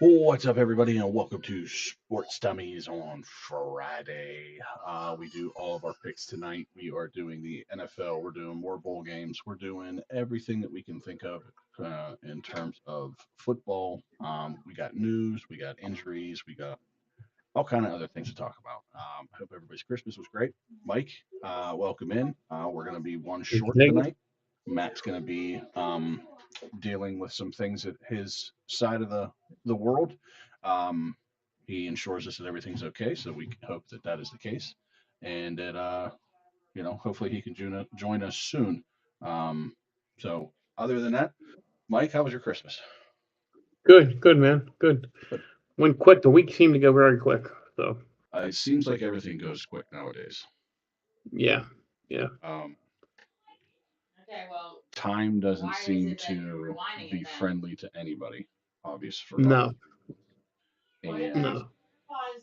What's up, everybody, and welcome to Sports Dummies on Friday. We do all of our picks tonight. We are doing the NFL. We're doing more bowl games. We're doing everything that we can think of in terms of football. We got news. We got injuries. We got all kind of other things to talk about. I hope everybody's Christmas was great. Mike, welcome in. We're going to be one short tonight. Matt's going to be dealing with some things at his side of the world. Um, he ensures us that everything's okay, so we hope that that is the case, and that hopefully he can join us soon. Um, so other than that, Mike, how was your Christmas? Good, good, man. Good. But Went quick. The week seemed to go very quick. So, it seems like everything goes quick nowadays. yeah, yeah. Um, Time doesn't seem to be friendly to anybody, obvious for God, No, and no.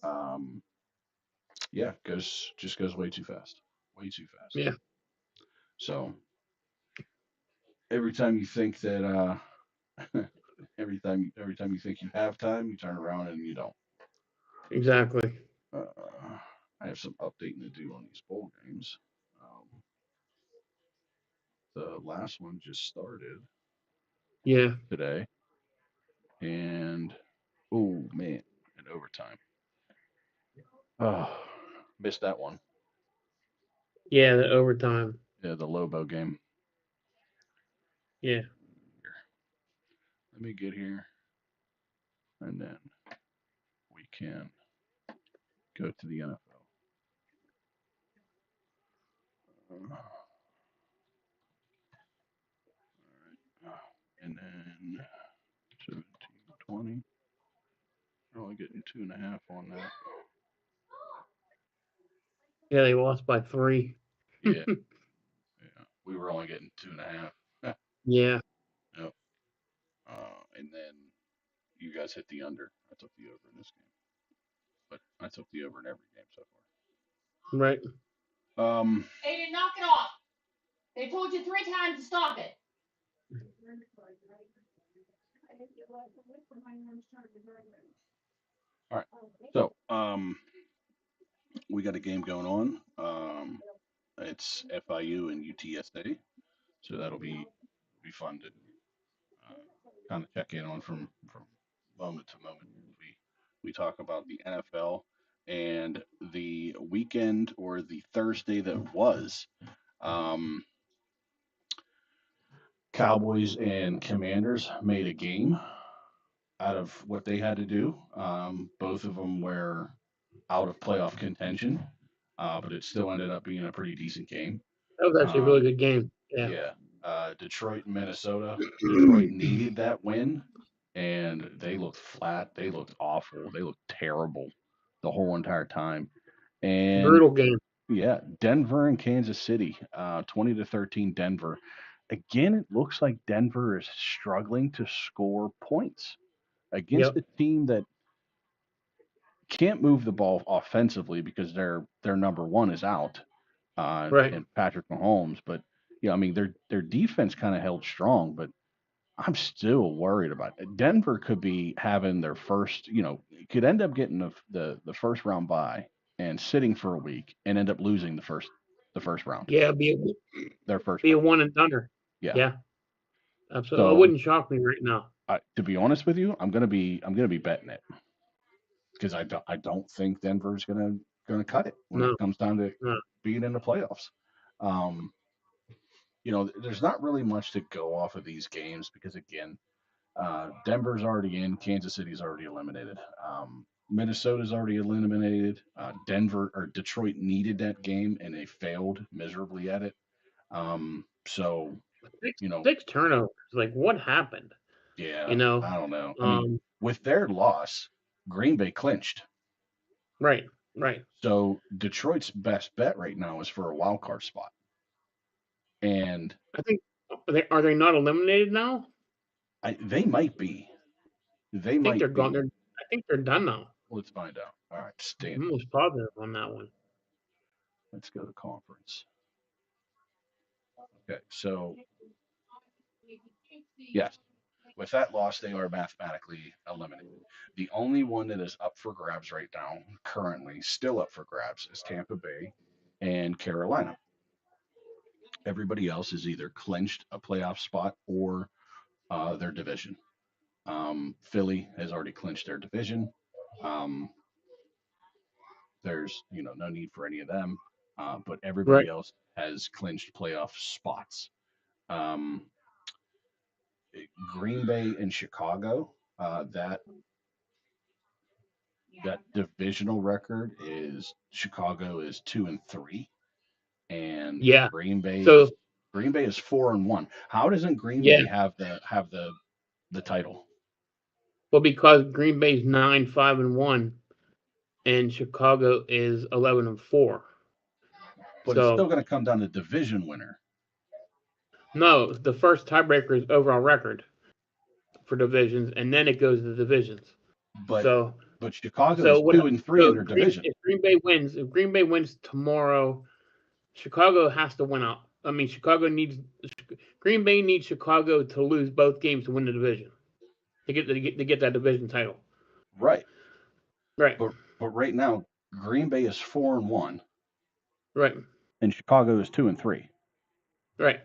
um, yeah, goes way too fast, way too fast. Yeah, So every time you think that every time you think you have time, you turn around and you don't. exactly. Uh, I have some updating to do on these bowl games. Um, the last one just started Yeah, today, and oh man, in overtime. Oh, missed that one. yeah. The overtime. Yeah, the Lobo game. Yeah, Here, let me get here, and then we can go to the NFL. All right, and then 17, 20. We're only getting 2.5 on that. yeah. They lost by 3. Yeah, yeah. We were only getting 2.5. Yeah. Yep. And then you guys hit the under. I took the over in this game, but I took the over in every game so Right. far. Aiden, knock it off. They told you 3 times to stop it. All right. So, we got a game going on. It's FIU and UTSA, so that'll be fun to kind of check in on from moment to moment. We talk about the NFL and the weekend or the Thursday that was. Um, Cowboys and Commanders made a game out of what they had to do. Both of them were out of playoff contention, but it still ended up being a pretty decent game. That was actually a really Um, good game. Yeah. yeah, Detroit and Minnesota. Detroit needed that win, and they looked flat. They looked awful. They looked terrible the whole entire time. And Brutal game. yeah, Denver and Kansas City, 20-13 Denver. Again, it looks like Denver is struggling to score points against Yep. a team that can't move the ball offensively because their number one is out, Right. and Patrick Mahomes. But yeah, I mean their defense kind of held strong, but I'm still worried about it. Denver could be having their first, could end up getting the first round bye and sitting for a week and end up losing the first round, Yeah. their first Be a round. one and thunder. Yeah. Yeah. Absolutely. It So wouldn't shock me right now. to be honest with you, I'm gonna be betting it because I don't think Denver's gonna cut it when it No. comes time to No. being in the playoffs. Um, there's not really much to go off of these games because again, Denver's already in, Kansas City's already eliminated. Minnesota's already eliminated. Denver or Detroit needed that game and they failed miserably at it. So Six, you know, six turnovers. Like, what happened? yeah, You know. I don't know. I mean, Um. with their loss, Green Bay clinched. Right. Right. So Detroit's best bet right now is for a wild card spot. And I think are they not eliminated now? they might be. They I think they're might gone. be. I think they're done now. Let's find out. All right, I'm standings. almost positive on that one. Let's go to conference. Okay, so yes. With that loss, they are mathematically eliminated. The only one that is up for grabs right now, currently still up for grabs, is Tampa Bay and Carolina. Everybody else is either clinched a playoff spot or their division. Philly has already clinched their division. Um, there's no need for any of them, but everybody Right. else has clinched playoff spots. Um, Green Bay and Chicago, that divisional record is Chicago is 2-3, and Yeah. Green Bay So is 4-1. How doesn't Green yeah. Bay have the title? Well, because Green Bay's 9-5-1, and Chicago is 11-4. But it's So still going to come down to division winner. no, the first tiebreaker is overall record for divisions, and then it goes to the divisions. But So Chicago so is what? 2-3 in their division. If Green Bay wins tomorrow, Chicago has to win out. I mean, Green Bay needs Chicago to lose both games to win the division to get that division title. Right. Right. But right now, Green Bay is 4-1. Right. And Chicago is 2-3. Right.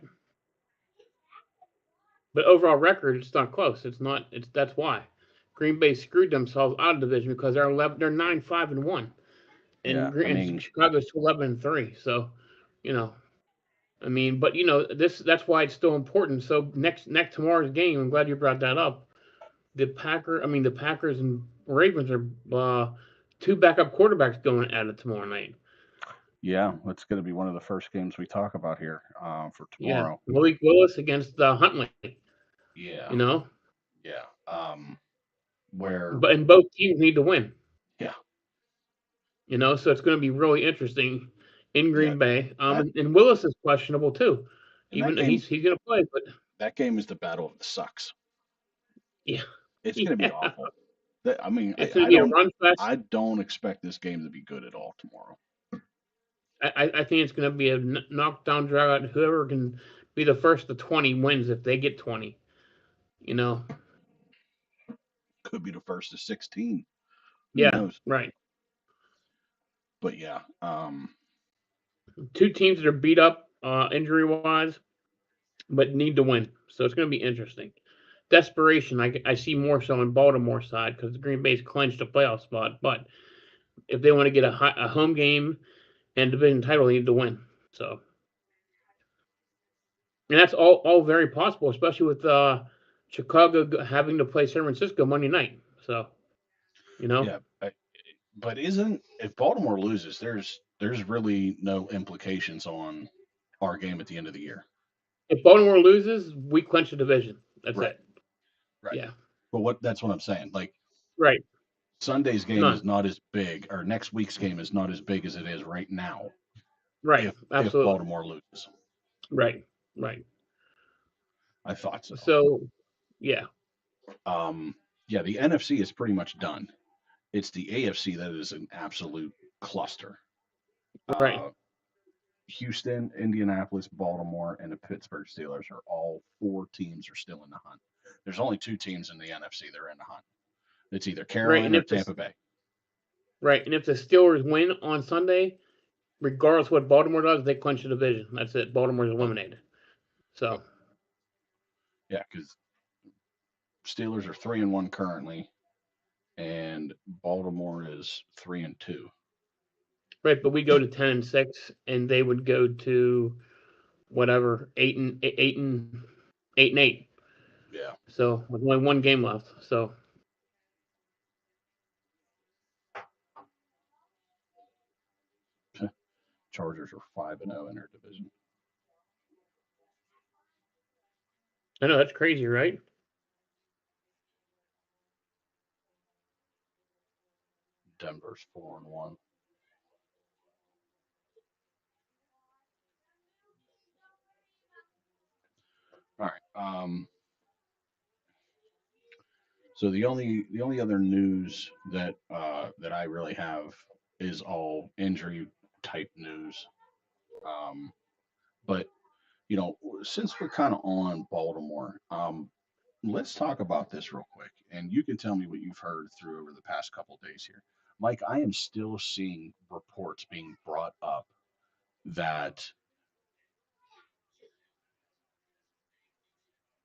But overall record, it's not close. It's not. That's why Green Bay screwed themselves out of division because they're 9-5-1, and, Yeah, I mean, Chicago's 11-3. So, I mean, but that's why it's still important. So next tomorrow's game, I'm glad you brought that up. The Packers and Ravens are two backup quarterbacks going at it tomorrow night. Yeah, that's going to be one of the first games we talk about here for tomorrow. Yeah, Malik Willis against Huntley. Yeah. Yeah. And both teams need to win. Yeah. So it's going to be really interesting in Green Bay. And Willis is questionable too. Even he's going to play, but that game is the battle of the sucks. Yeah. It's going to be awful. I mean, it's going to be a run fest. I don't expect this game to be good at all tomorrow. I think it's going to be a knockdown drag out. Whoever can be the first to 20 wins if they get 20. Could be the first to 16. Who knows? Right. But yeah. Two teams that are beat up injury-wise, but need to win. So it's going to be interesting. Desperation, I see more so on Baltimore's side because Green Bay's clinched a playoff spot. But if they want to get a home game and division title, they need to win. So, and that's all very possible, especially with Chicago having to play San Francisco Monday night. So, Yeah, but if Baltimore loses, there's really no implications on our game at the end of the year. If Baltimore loses, we clinch the division. That's right. it. Right. Yeah. But that's what I'm saying. Like, right. Sunday's game is not as big, or next week's game is not as big as it is right now. Right. Absolutely. If Baltimore loses. Right. Right. I thought so. So, yeah. Yeah, the NFC is pretty much done. It's the AFC that is an absolute cluster. Right. Houston, Indianapolis, Baltimore, and the Pittsburgh Steelers are all 4 teams are still in the hunt. There's only 2 teams in the NFC that are in the hunt. It's either Carolina or Tampa Bay. Right, and if the Steelers win on Sunday, regardless of what Baltimore does, they clinch the division. That's it. Baltimore's eliminated. So. Yeah, because Steelers are 3-1 currently, and Baltimore is 3-2. Right, but we go to 10-6, and they would go to whatever 8-8. Yeah. So with only one game left. So. Chargers are 5-0 in their division. I know, that's crazy, right? Denver's 4-1. All right. So the only other news that I really have is all injury type news. But since we're kind of on Baltimore, let's talk about this real quick, and you can tell me what you've heard through over the past couple days here. Mike, I am still seeing reports being brought up that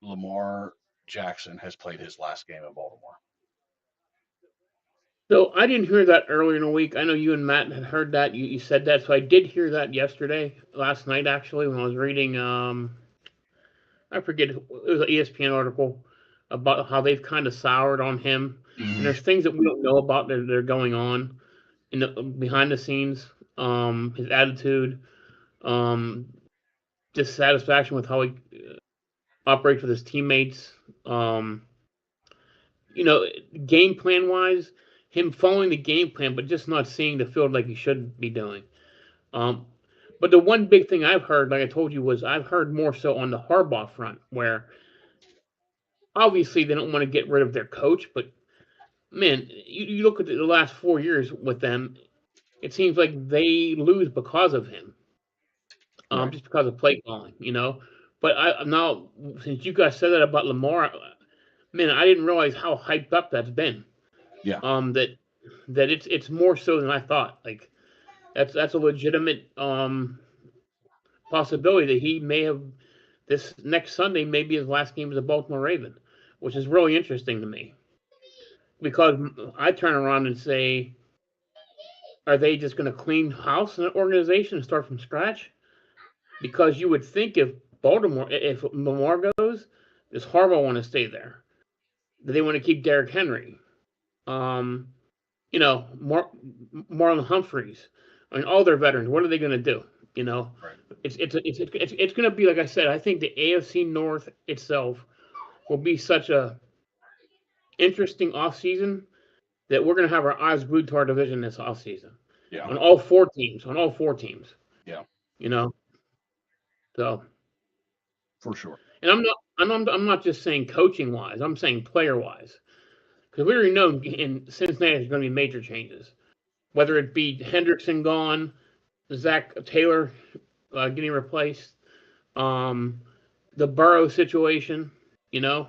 Lamar Jackson has played his last game in Baltimore. So I didn't hear that earlier in the week. I know you and Matt had heard that. You said that, so I did hear that yesterday, last night actually, when I was reading. I forget, it was an ESPN article about how they've kind of soured on him, and there's things that we don't know about that are going on in the behind the scenes. His attitude, um, dissatisfaction with how he operates with his teammates. Um, you know, game plan wise, him following the game plan, but just not seeing the field like he should be doing. Um, but the one big thing I've heard, like I told you, was I've heard more so on the Harbaugh front, where obviously they don't want to get rid of their coach, but man, you look at the last 4 years with them, it seems like they lose because of him, Right. just because of play calling, But I now, since you guys said that about Lamar, man, I didn't realize how hyped up that's been. Yeah. That it's more so than I thought. Like that's a legitimate possibility that he may have this next Sunday may be his last game as a Baltimore Raven, which is really interesting to me because I turn around and say, are they just going to clean house in an organization and start from scratch? Because you would think if Lamar goes, does Harbaugh want to stay there? Do they want to keep Derrick Henry? Um, Marlon Humphreys. I mean, all their veterans. What are they going to do? Right. It's going to be like I said. I think the AFC North itself will be such a interesting offseason that we're going to have our eyes glued to our division this offseason. Yeah. On all four teams. On all four teams. Yeah. So. For sure. And I'm not just saying coaching wise. I'm saying player wise. Because we already know in Cincinnati there's going to be major changes. Whether it be Hendrickson gone, Zach Taylor getting replaced, the Burrow situation, are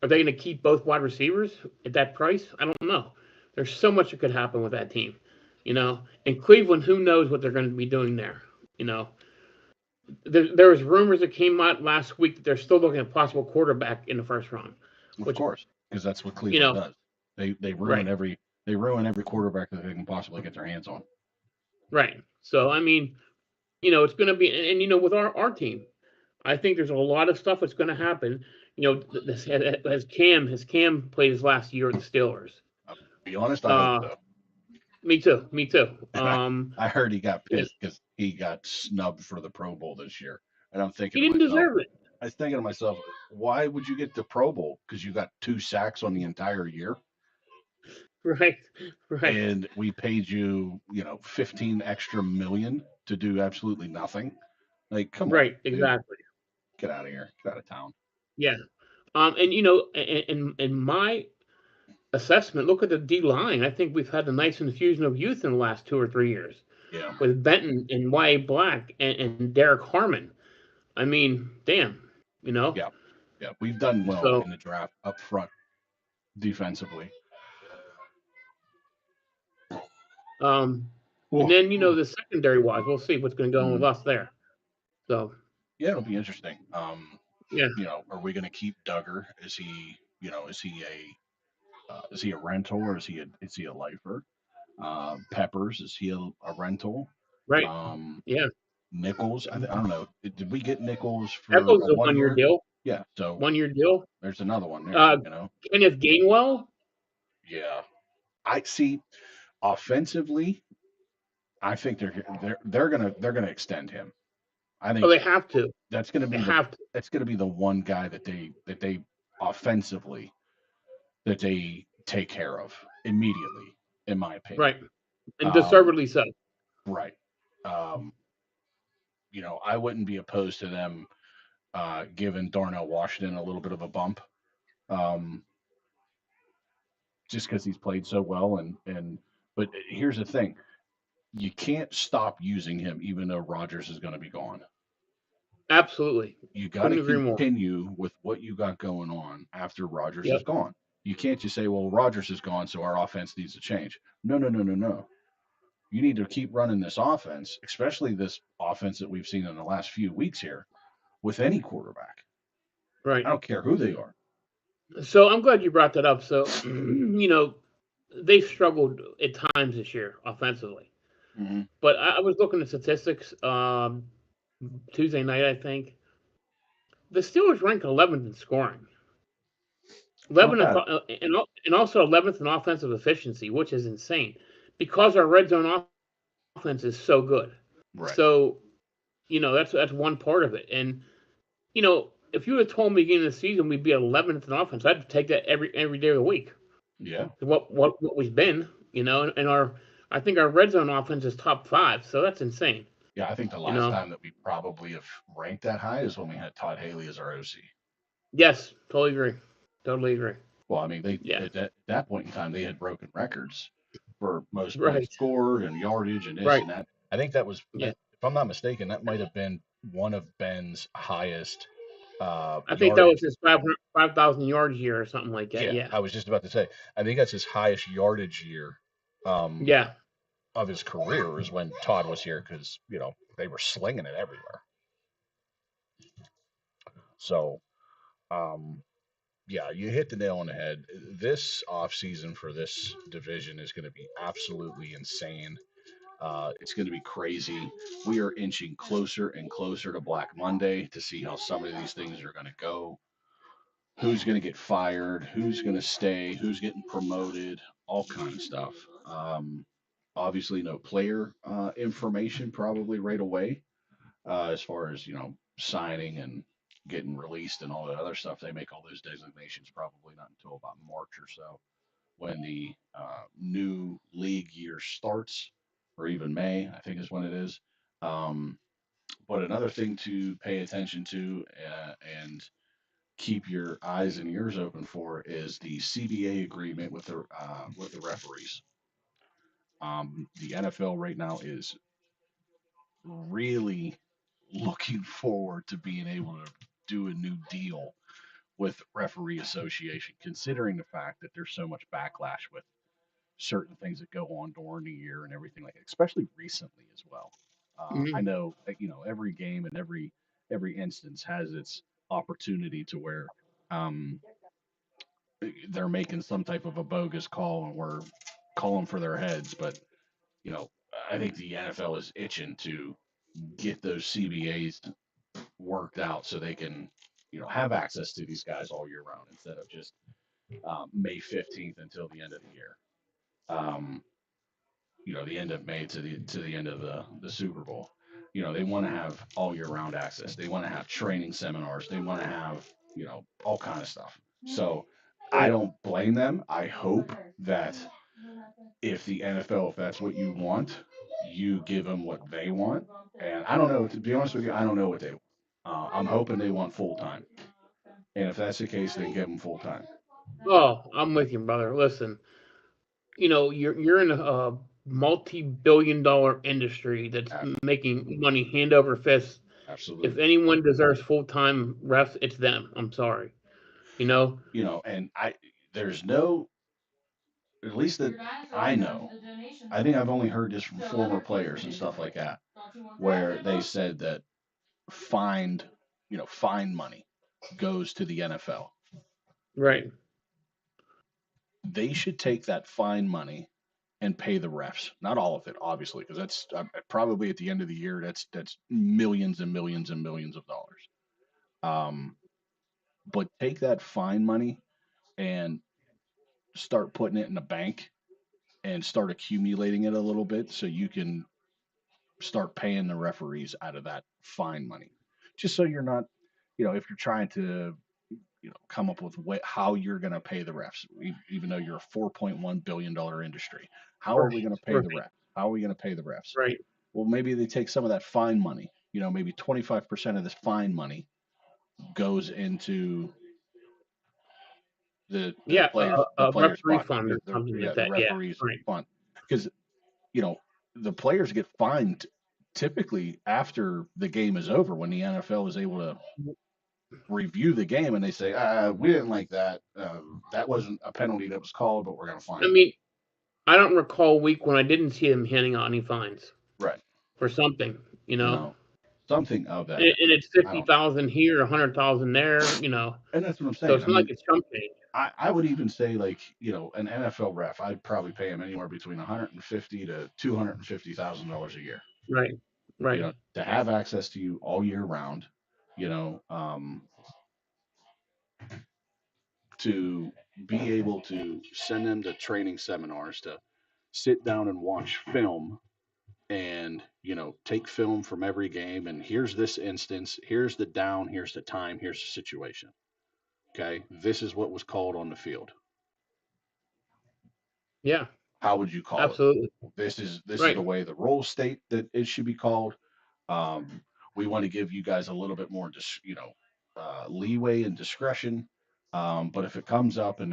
they going to keep both wide receivers at that price? I don't know. There's so much that could happen with that team, And Cleveland, who knows what they're going to be doing there, There was rumors that came out last week that they're still looking at possible quarterback in the first round. Of course, because that's what Cleveland does. They ruin every quarterback that they can possibly get their hands on. Right. So I mean, it's going to be, and with our team, I think there's a lot of stuff that's going to happen. Has Cam played his last year at the Steelers? I'll be honest, I hope so. Me too. I heard he got pissed because he got snubbed for the Pro Bowl this year, and I'm thinking he didn't deserve it. I was thinking to myself, why would you get the Pro Bowl? Because you got 2 sacks on the entire year. Right. And we paid you, 15 extra million to do absolutely nothing. Like, come on. Right, exactly. Dude. Get out of here. Get out of town. Yeah. And in my assessment, look at the D line. I think we've had a nice infusion of youth in the last 2 or 3 years. Yeah. With Benton and Y.A. Black and Derek Harmon. I mean, damn, Yeah. We've done well in the draft up front defensively. And then the secondary wise, we'll see what's going to go on with us there. So yeah, it'll be interesting. Yeah. Are we going to keep Duggar? Is he a rental or is he a lifer? Peppers, is he a rental? Right. Yeah. Nichols, I don't know. Did we get Nichols for Nichols a 1 year deal? Yeah. So 1 year deal. There's another one there. Kenneth Gainwell. Yeah. I see. Offensively, I think they're gonna extend him. I think they have to. That's gonna be that's gonna be the one guy that they offensively that they take care of immediately, in my opinion. Right. And deservedly so. Right. I wouldn't be opposed to them giving Darnell Washington a little bit of a bump. Just because he's played so well but here's the thing. You can't stop using him even though Rodgers is going to be gone. Absolutely. You got Couldn't to agree more. continue with what you got going on after Rodgers Yep. is gone. You can't just say, well, Rodgers is gone, so our offense needs to change. No, no, no, no, no. You need to keep running this offense, especially this offense that we've seen in the last few weeks here with any quarterback. Right. I don't care who they are. So I'm glad you brought that up. So, you know, they've struggled at times this year offensively. Mm-hmm. But I was looking at statistics Tuesday night, I think. The Steelers rank 11th in scoring. 11th and also 11th in offensive efficiency, which is insane because our red zone offense is so good. Right. So, you know, that's one part of it. And, you know, if you had told me beginning of the season we'd be 11th in offense, I'd take that every day of the week. Yeah. What we've been, you know, and I think our red zone offense is top 5, so that's insane. Yeah, I think the last time that we probably have ranked that high is when we had Todd Haley as our OC. Yes, totally agree. Totally agree. Well, I mean, at that point in time, they had broken records for most points scored and yardage and this and that. I think that was, if I'm not mistaken, that might have been one of Ben's highest. I think that was his 5,000 yards year or something like that. Yeah, I was just about to say, I think that's his highest yardage year. Of his career is when Todd was here because you know they were slinging it everywhere. So, yeah, you hit the nail on the head. This offseason for this division is going to be absolutely insane. It's going to be crazy. We are inching closer and closer to Black Monday to see how some of these things are going to go. Who's going to get fired? Who's going to stay? Who's getting promoted? All kind of stuff. Obviously, no player information probably right away as far as, you know, signing and getting released and all the other stuff. They make all those designations probably not until about March or so when the new league year starts, or even May, I think is when it is. But another thing to pay attention to and keep your eyes and ears open for is the CBA agreement with the referees. The NFL right now is really looking forward to being able to do a new deal with referee association, considering the fact that there's so much backlash with certain things that go on during the year and everything like that, especially recently as well. I know, you know, every game and every instance has its opportunity to where they're making some type of a bogus call and we're calling for their heads. But, you know, I think the NFL is itching to get those CBAs worked out so they can, you know, have access to these guys all year round instead of just May 15th until the end of the year. You know, the end of May to the end of the Super Bowl. You know, they want to have all year round access. They want to have training seminars. They want to have, you know, all kind of stuff. So I don't blame them. I hope that if the NFL, if that's what you want, you give them what they want. And I don't know, to be honest with you, I don't know what they want. I'm hoping they want full time. And if that's the case, then give them full time. Oh, I'm with you, brother. Listen, you know, you're in a multi-billion-dollar industry that's making money hand over fist. Absolutely. If anyone deserves full-time refs, it's them. I'm sorry. You know, and there's no, at least that I know. I think I've only heard this from former players and stuff like that, where they said that fine money goes to the NFL. Right. They should take that fine money and pay the refs. Not all of it, obviously, because that's probably at the end of the year, that's millions and millions and millions of dollars. But take that fine money and start putting it in a bank and start accumulating it a little bit so you can start paying the referees out of that fine money. Just so you're not, you know, if you're trying to, you know, come up with how you're going to pay the refs, even though you're a $4.1 billion industry. How are we going to pay the refs? How are we going to pay the refs? Right. Well, maybe they take some of that fine money, you know, maybe 25% of this fine money goes into the players, the players fund, the referees fund. Because, you know, the players get fined typically after the game is over, when the NFL is able to review the game and they say, we didn't like that. That wasn't a penalty that was called, but we're going to fine I you. mean, I don't recall a week when I didn't see them handing out any fines Right. for something, You know, something of that. and it's 50,000 here, 100,000 there, And that's what I'm so saying. it's not like it's chump change. I would even say, like, an NFL ref, I'd probably pay him anywhere between $150,000 to $250,000 a year. Right, right, To have access to you all year round, to be able to send them to training seminars, to sit down and watch film and, take film from every game. And here's this instance, here's the down, here's the time, here's the situation. Okay. This is what was called on the field. yeah, How would you call absolutely. it? This is Right. the way the rules state that it should be called. We want to give you guys a little bit more, leeway and discretion. But if it comes up and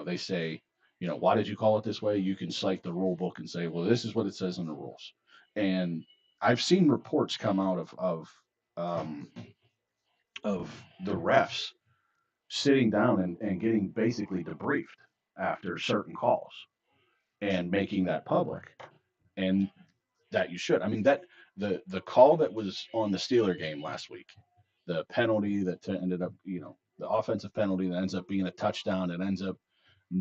they say, why did you call it this way? You can cite the rule book and say, well, this is what it says in the rules. And I've seen reports come out of the refs sitting down and getting basically debriefed after certain calls and making that public. And that you should. I mean, that the call that was on the Steeler game last week, the penalty that ended up, the offensive penalty that ends up being a touchdown, that ends up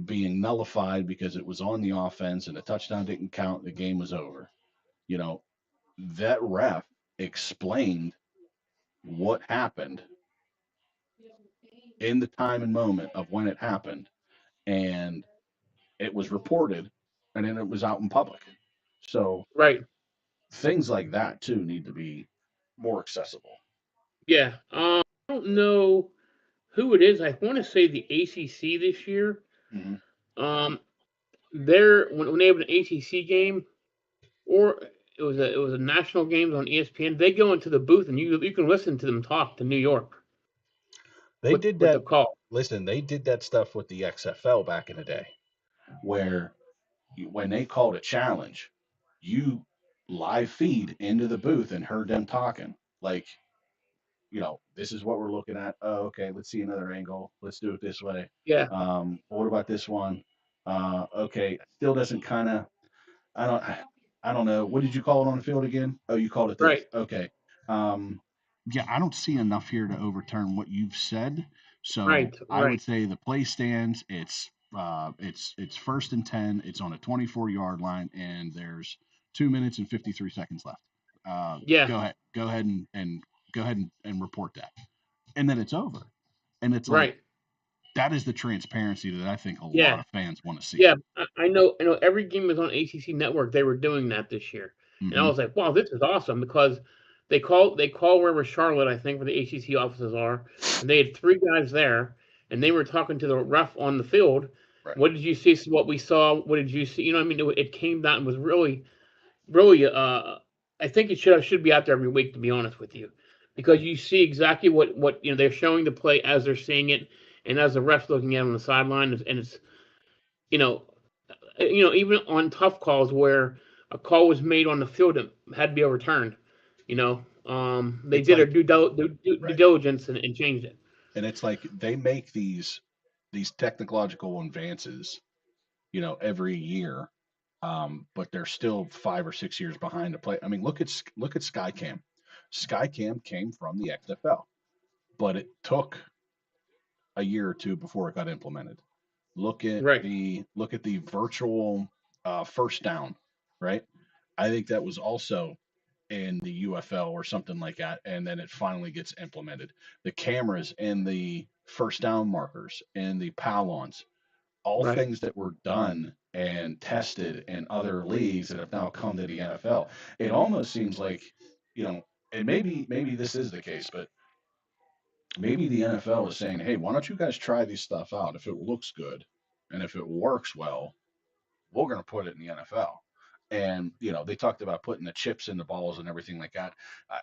being nullified because it was on the offense and the touchdown didn't count, the game was over. That ref explained what happened in the time and moment of when it happened, and it was reported, and then it was out in public. So Right. things like that too need to be more accessible. Yeah. I don't know who it is. I want to say the ACC this year. Mm-hmm. They're when they have an ACC game, or it was a national game on ESPN. They go into the booth and you can listen to them talk to New York. They did that. The call. Listen, they did that stuff with the XFL back in the day, where when they called a challenge, you live feed into the booth and heard them talking. Like, this is what we're looking at. Oh, okay, let's see another angle. Let's do it this way. Yeah. What about this one? Okay, still doesn't kind of. I don't know. What did you call it on the field again? Oh, you called it this. Right. Okay. Yeah, I don't see enough here to overturn what you've said. So I would say the play stands. It's 1st and 10. It's on a 24-yard line, and there's 2 minutes and 53 seconds left. Yeah. Go ahead and report that, and then it's over. And it's right. Like, that is the transparency that I think a lot of fans want to see. Yeah, I know. Every game was on ACC Network. They were doing that this year, and I was like, "Wow, this is awesome!" Because they call wherever Charlotte, I think, where the ACC offices are, and they had 3 guys there, and they were talking to the ref on the field. Right. What did you see? What we saw? What did you see? You know, what I mean, it came down and was really, really. I think it should be out there every week, to be honest with you, because you see exactly what they're showing the play as they're seeing it. And as the ref's looking at it on the sideline, and it's, even on tough calls where a call was made on the field that had to be overturned, they it's did like, their due diligence and changed it. And it's like they make these technological advances, every year, but they're still 5 or 6 years behind to play. I mean, look at Skycam. Skycam came from the XFL, but it took a year or two before it got implemented. Look at the virtual first down, right? I think that was also in the UFL or something like that, and then it finally gets implemented. The cameras and the first down markers and the pylons, all things that were done and tested in other leagues that have now come to the NFL. It almost seems like, and maybe this is the case, but maybe the NFL is saying, hey, why don't you guys try this stuff out? If it looks good and if it works well, we're going to put it in the NFL. And, they talked about putting the chips in the balls and everything like that.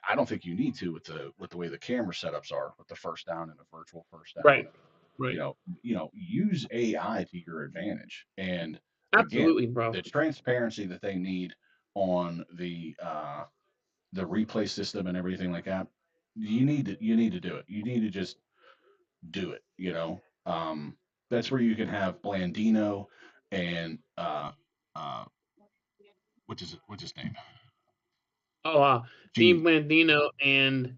I don't think you need to with the way the camera setups are with the first down and the virtual first down. Right. Use AI to your advantage. And absolutely, again, bro, the transparency that they need on the the replay system and everything like that, you need to do it. You need to just do it. That's where you can have Blandino and what's his name? Oh, Dean Gene Blandino and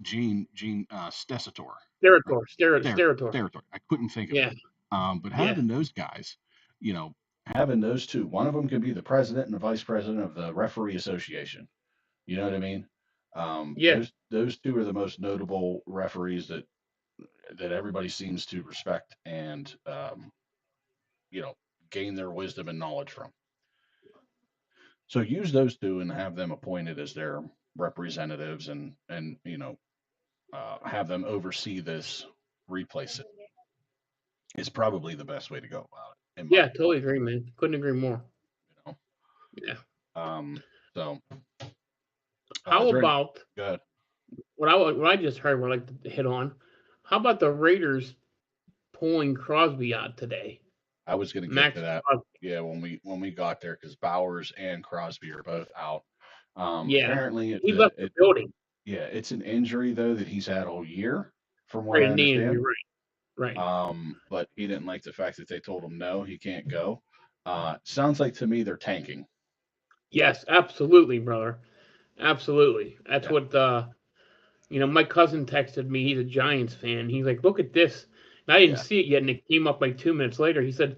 Gene Stesator. Sterator. There, Sterator. territory. I couldn't think of Yeah. it. But Yeah. having those guys, having those two, one of them could be the president and the vice president of the referee association. You know what I mean? Yeah. Those two are the most notable referees that everybody seems to respect and gain their wisdom and knowledge from. So use those two and have them appointed as their representatives and have them oversee this replay system. Is probably the best way to go about it. Yeah, totally agree, man. Couldn't agree more. Yeah. So how about go ahead. what I just heard? What I like to hit on. How about the Raiders pulling Crosby out today? I was going to get to that. Crosby. Yeah, when we got there, because Bowers and Crosby are both out. Apparently he left the building. Yeah, it's an injury though that he's had all year, from what Right, I understand. Injury, right. But he didn't like the fact that they told him no, he can't go. Sounds like to me they're tanking. Yes, absolutely, brother. Absolutely. That's what my cousin texted me. He's a Giants fan. He's like, look at this. And I didn't see it yet, and it came up like 2 minutes later. He said,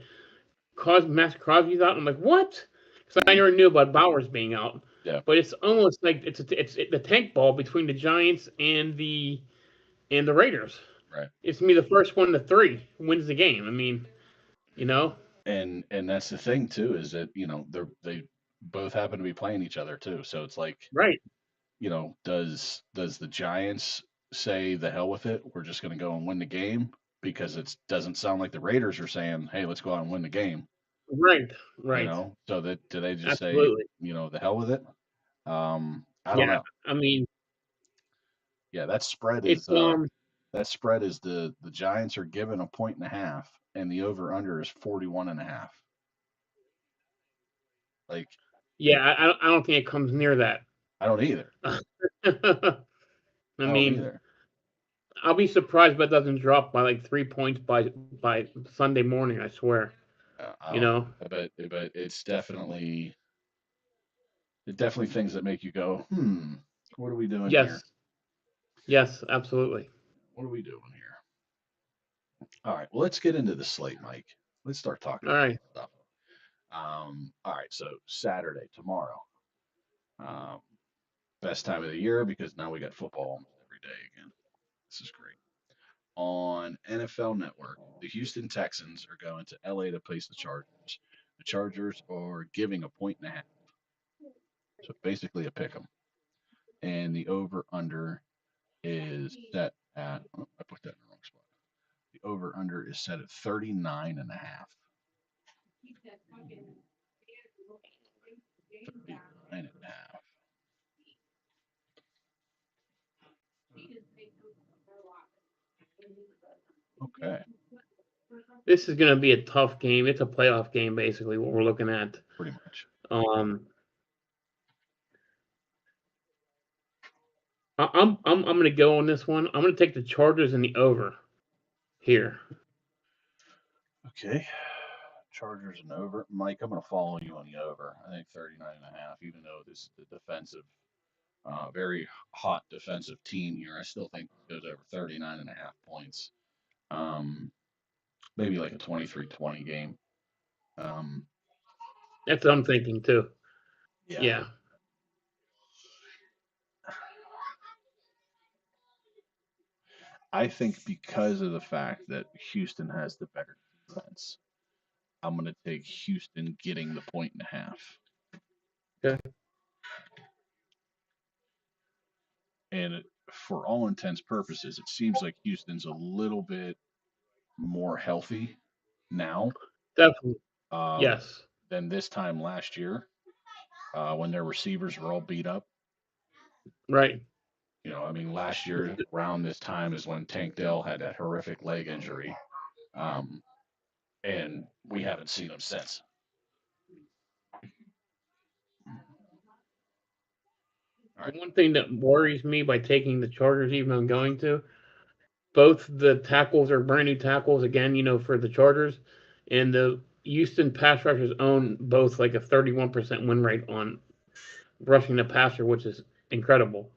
Max Crosby's out. I'm like, what? Because I never knew about Bowers being out. Yeah. But it's almost like it's the tank ball between the Giants and the Raiders. Right. It's me the first one to 3 wins the game. I mean, And that's the thing too, is that they both happen to be playing each other too. So it's like, right. Does the Giants say the hell with it? We're just going to go and win the game, because it doesn't sound like the Raiders are saying, hey, let's go out and win the game. Right. So do they just Absolutely. say, the hell with it? I don't know. I mean, that spread is the Giants are given 1.5, and the over under is 41.5. Like, I don't think it comes near that. I don't either. I mean, I'll be surprised if it doesn't drop by like 3 points by Sunday morning. I swear. But it's definitely things that make you go, what are we doing here? Yes, absolutely. What are we doing here? All right, well, let's get into the slate, Mike. Let's start talking about stuff. All right, so Saturday, tomorrow. Best time of the year, because now we got football almost every day again. This is great. On NFL Network, the Houston Texans are going to LA to face the Chargers. The Chargers are giving 1.5. So basically a pick 'em. And the over-under is set at, I put that in the wrong spot. The over-under is set at 39.5. 39.5. Okay. This is going to be a tough game. It's a playoff game, basically, what we're looking at. Pretty much. I'm going to go on this one. I'm going to take the Chargers and the over here. Okay. Chargers and over. Mike, I'm going to follow you on the over. I think 39.5, even though this is the defensive, very hot defensive team here, I still think it goes over 39.5 points. Maybe like a 23-20 game. That's what I'm thinking too. Yeah. I think because of the fact that Houston has the better defense, I'm going to take Houston getting the 1.5. Okay. And for all intents purposes, it seems like Houston's a little bit more healthy now. Definitely. Yes. Than this time last year, when their receivers were all beat up. Right. Last year around this time is when Tank Dell had that horrific leg injury. And we haven't seen him since. Right. One thing that worries me by taking the Chargers, even though I'm going to, both the tackles are brand new tackles again, for the Chargers, and the Houston pass rushers own both like a 31% win rate on rushing the passer, which is incredible.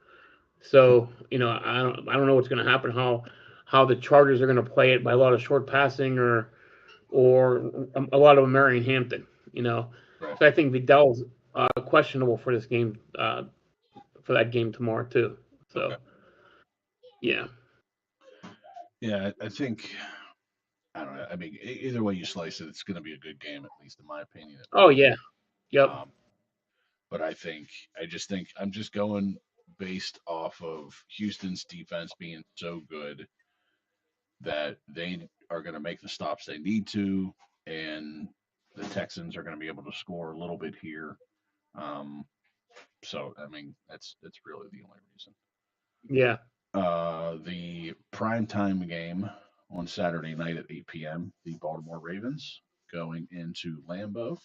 So, I don't know what's going to happen, how the Chargers are going to play it by a lot of short passing or a lot of Marion Hampton, Right. So I think Vidal's questionable for this game, for that game tomorrow too. So, Okay. yeah. Yeah, I think I don't know. I mean, either way you slice it, it's going to be a good game, at least in my opinion. Oh yeah. Yep. But I just think I'm just going based off of Houston's defense being so good that they are going to make the stops they need to, and the Texans are going to be able to score a little bit here. Um, so I mean, that's really the only reason. Yeah. The primetime game on Saturday night at 8 p.m. The Baltimore Ravens going into Lambeau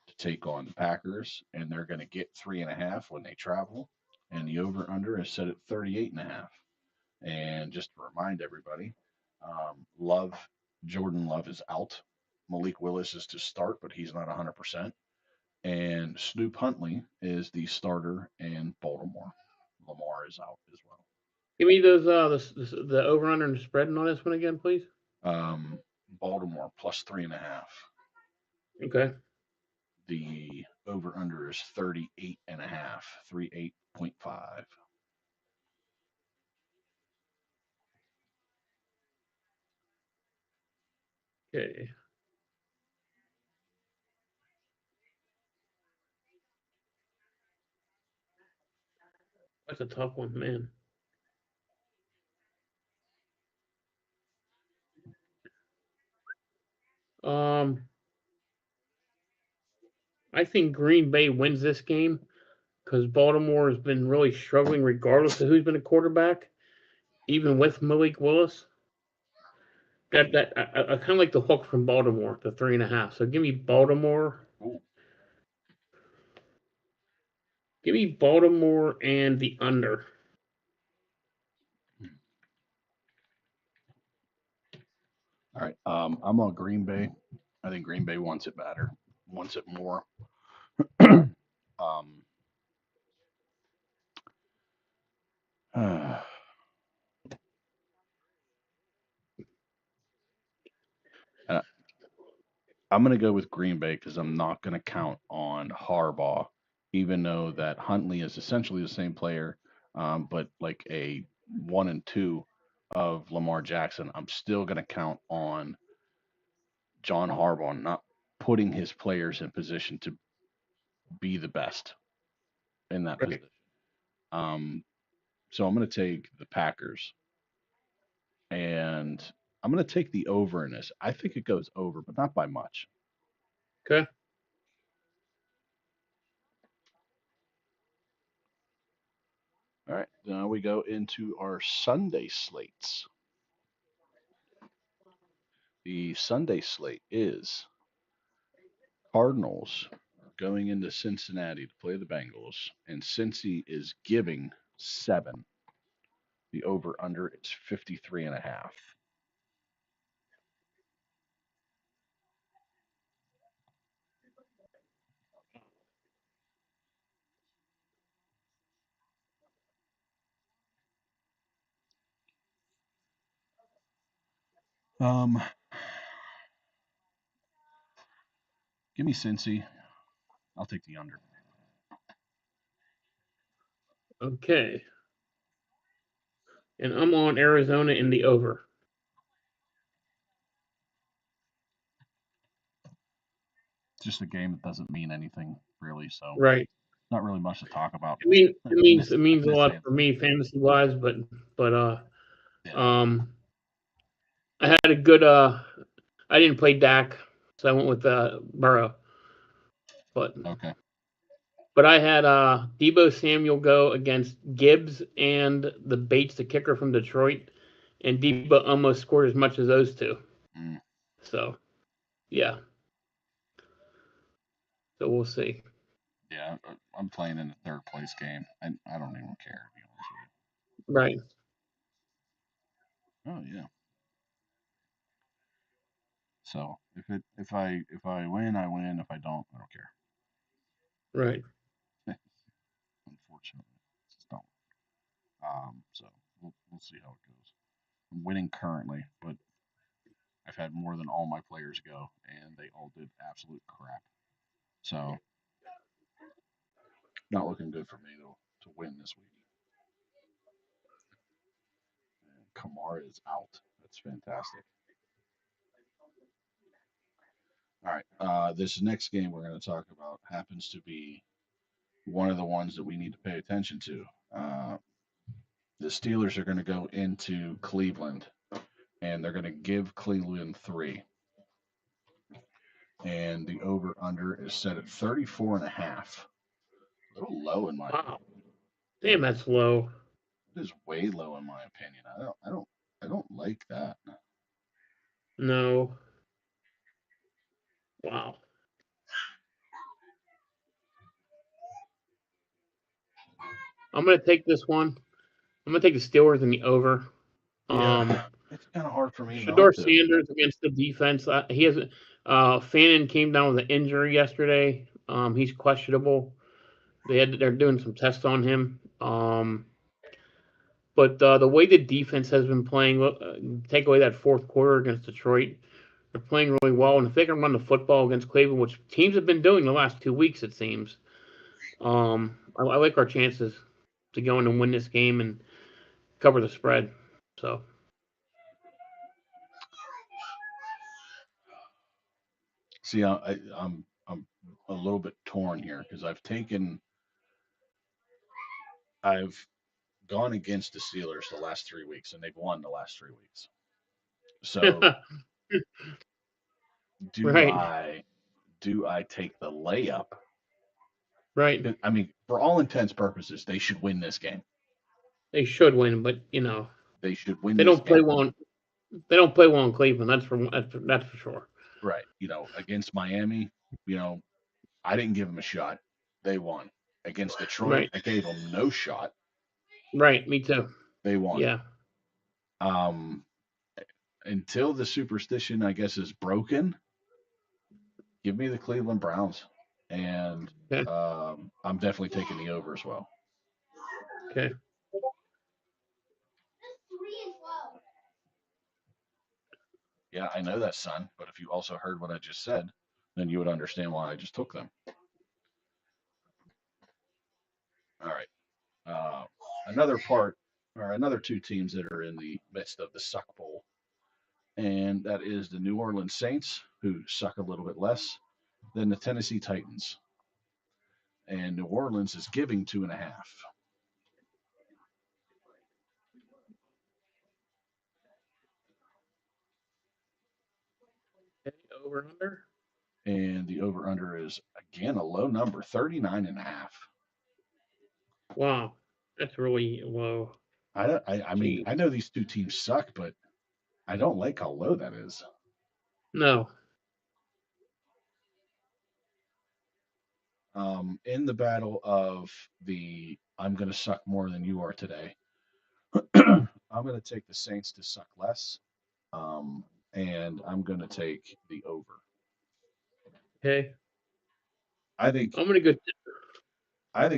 to take on the Packers, and they're going to get 3.5 when they travel. And the over under is set at 38.5. And just to remind everybody, Love, Jordan Love is out. Malik Willis is to start, but he's not 100%. And Snoop Huntley is the starter in Baltimore. Lamar is out as well. Give me those the over under and spread on this one again, please. Baltimore plus 3.5. Okay. The over under is 38.5, 38.5. Okay. That's a tough one, man. Um, I think Green Bay wins this game because Baltimore has been really struggling, regardless of who's been a quarterback, even with Malik Willis. That I kind of like the hook from Baltimore, the 3.5. So give me Baltimore. Ooh. Give me Baltimore and the under. All right. I'm on Green Bay. I think Green Bay wants it better, wants it more. um, uh, I'm going to go with Green Bay because I'm not going to count on Harbaugh, even though that Huntley is essentially the same player, but like a 1 and 2 of Lamar Jackson. I'm still going to count on John Harbaugh not putting his players in position to be the best in that Right. position. So I'm going to take the Packers, and I'm going to take the over in this. I think it goes over, but not by much. Okay. All right, now we go into our Sunday slates. The Sunday slate is Cardinals going into Cincinnati to play the Bengals, and Cincy is giving 7. The over under is 53.5. Um, Give me Cincy. I'll take the under. Okay. And I'm on Arizona in the over. It's just a game that doesn't mean anything really, so Right. not really much to talk about. It means a lot for me fantasy wise, but Yeah. I had a good I didn't play Dak, so I went with Burrow. But Okay. but I had Debo Samuel go against Gibbs and the Bates, the kicker from Detroit, and Debo almost scored as much as those two. Mm. So yeah. So we'll see. Yeah, I'm playing in the third place game. I don't even care, to be honest Right. with you. Oh yeah. So if I win, I win. If I don't, I don't care. Right. Unfortunately, just don't. So we'll see how it goes. I'm winning currently, but I've had more than all my players go, and they all did absolute crap. So not looking good for me to win this week. And Kamara is out. That's fantastic. All right. This next game we're going to talk about happens to be one of the ones that we need to pay attention to. The Steelers are going to go into Cleveland, and they're going to give Cleveland 3. And the over under is set at 34.5. A little low in my Wow. opinion. Damn, that's low. It is way low in my opinion. I don't like that. No. Wow. I'm gonna take this one. I'm gonna take the Steelers in the over. Yeah, it's kind of hard for me not Shador to. Sanders against the defense. He has Fannin came down with an injury yesterday. He's questionable. They're doing some tests on him. But the way the defense has been playing, take away that fourth quarter against Detroit, they're playing really well. And if they can run the football against Cleveland, which teams have been doing the last 2 weeks, it seems, I like our chances to go in and win this game and cover the spread. So See, I'm a little bit torn here because I've gone against the Steelers the last 3 weeks, and they've won the last 3 weeks. So right, do I take the layup? right. I mean, for all intents purposes, they should win this game. They should win, but They should win they this don't play game. well. They don't play well in Cleveland. That's for sure. Right. Against Miami, I didn't give them a shot. They won. Against Detroit, Right, I gave them no shot. right. Me too. They won. Yeah. Um, until the superstition, I guess, is broken, give me the Cleveland Browns, and Okay. I'm definitely taking the over as well. Okay. Yeah, I know that, son. But if you also heard what I just said, then you would understand why I just took them. All right. Another two teams that are in the midst of the suck bowl, and that is the New Orleans Saints, who suck a little bit less than the Tennessee Titans. And New Orleans is giving 2.5. Okay. Over under. And the over under is again a low number, 39.5. Wow, that's really low. I mean, I know these two teams suck, but I don't like how low that is. No. In the battle of the I'm going to suck more than you are today, I'm going to take the Saints to suck less, and I'm going to take the over. Okay. I think I'm gonna go.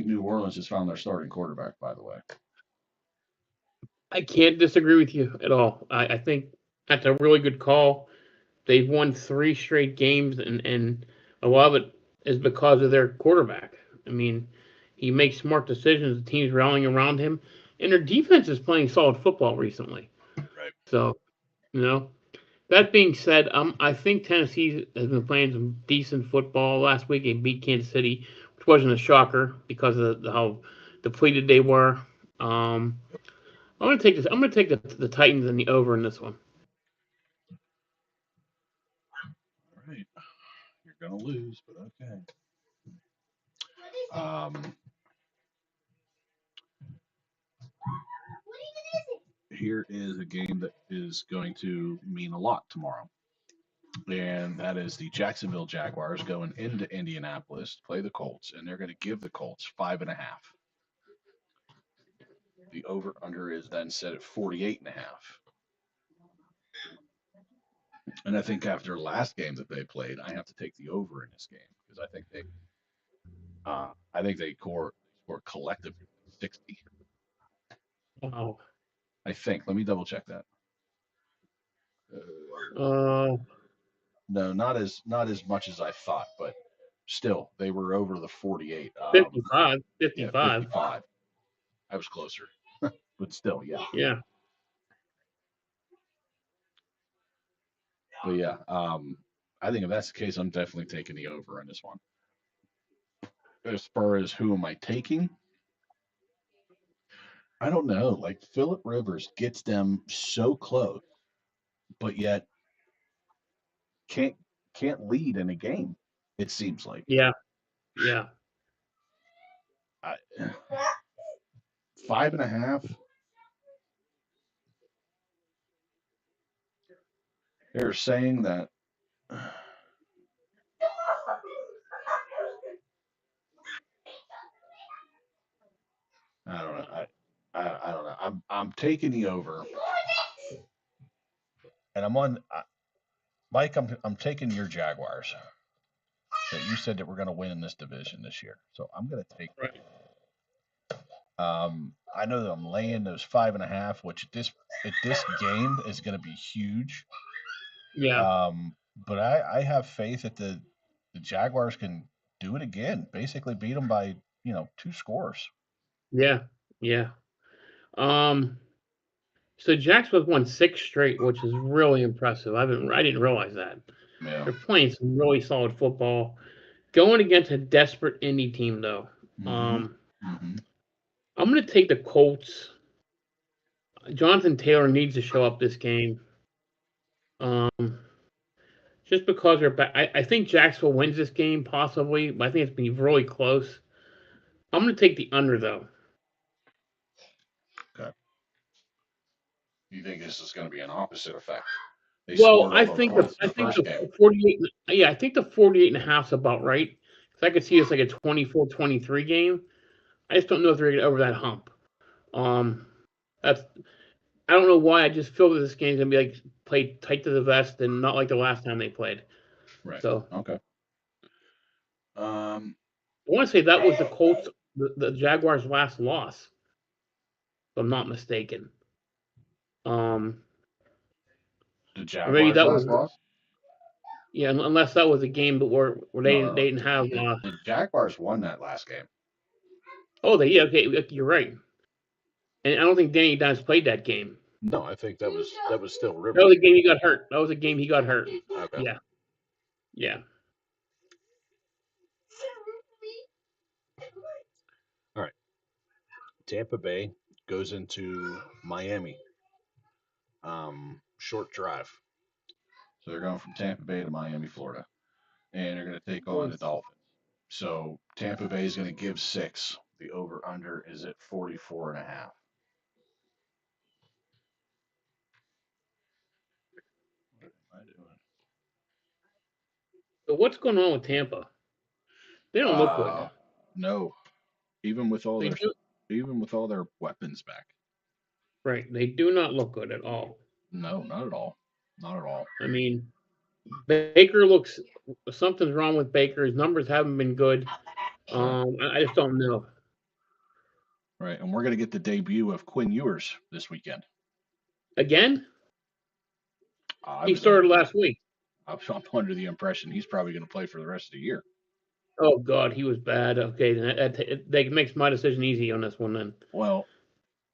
New Orleans has found their starting quarterback. By the way, I can't disagree with you at all. I think that's a really good call. They've won 3 straight games, and a lot of it is because of their quarterback. I mean, he makes smart decisions. The team's rallying around him, and their defense is playing solid football recently. right? So, you know. That being said, I think Tennessee has been playing some decent football. Last week they beat Kansas City, which wasn't a shocker because of how depleted they were. I'm gonna take this. I'm gonna take the Titans and the over in this one. All right, you're going to lose, but okay. Um, here is a game that is going to mean a lot tomorrow. And that is the Jacksonville Jaguars going into Indianapolis to play the Colts, and they're going to give the Colts 5.5. The over under is then set at 48.5. And I think after last game that they played, I have to take the over in this game because I think they score collectively 60. Wow. I think. Let me double check that. No, not as much as I thought, but still, they were over the 48. 55. Yeah, 55. 55. I was closer, but still, yeah. Yeah. But yeah, I think if that's the case, I'm definitely taking the over on this one. As far as who am I taking, I don't know. Like Philip Rivers gets them so close, but yet can't lead in a game. It seems like. Yeah. Yeah. 5.5. They're saying that. I don't know. I don't know. I'm taking the over, and I'm on. Mike, I'm taking your Jaguars. That you said that we're going to win in this division this year, so I'm going to take. Right. I know that I'm laying those 5.5, which this game is going to be huge. Yeah. But I have faith that the Jaguars can do it again. Basically, beat them by 2 scores. Yeah. Yeah. So Jacksonville won 6 straight, which is really impressive. I didn't realize that. Yeah. They're playing some really solid football. Going against a desperate Indy team, though. Mm-hmm. I'm going to take the Colts. Jonathan Taylor needs to show up this game. Just because they're back. I think Jacksonville wins this game, possibly, but I think it's going to be really close. I'm going to take the under, though. Okay. You think this is going to be an opposite effect? I think the 48. Yeah, I think the 48.5 is about right. Because I could see it's like a 24-23 game. I just don't know if they're going to get over that hump. I don't know why. I just feel that this game's going to be like played tight to the vest and not like the last time they played. Right. So okay. I want to say that was the Colts, the Jaguars' last loss, if I'm not mistaken. The Jaguars' maybe that last was loss? Yeah, unless that was a game where they didn't have. The Jaguars won that last game. Oh, okay, you're right. And I don't think Danny Dimes played that game. No, I think that was still Rivers. That was a game he got hurt. Okay. Yeah. All right. Tampa Bay goes into Miami. Short drive. So they're going from Tampa Bay to Miami, Florida. And they're going to take on the Dolphins. So Tampa Bay is going to give 6. The over-under is at 44.5. What am I doing? So what's going on with Tampa? They don't look good. No. Even with all their weapons back. Right. They do not look good at all. No, not at all. Not at all. I mean, Baker looks something's wrong with Baker. His numbers haven't been good. I just don't know. Right, and we're going to get the debut of Quinn Ewers this weekend. Again? He started last week. I'm under the impression he's probably going to play for the rest of the year. Oh, God, he was bad. Okay, that makes my decision easy on this one then. Well,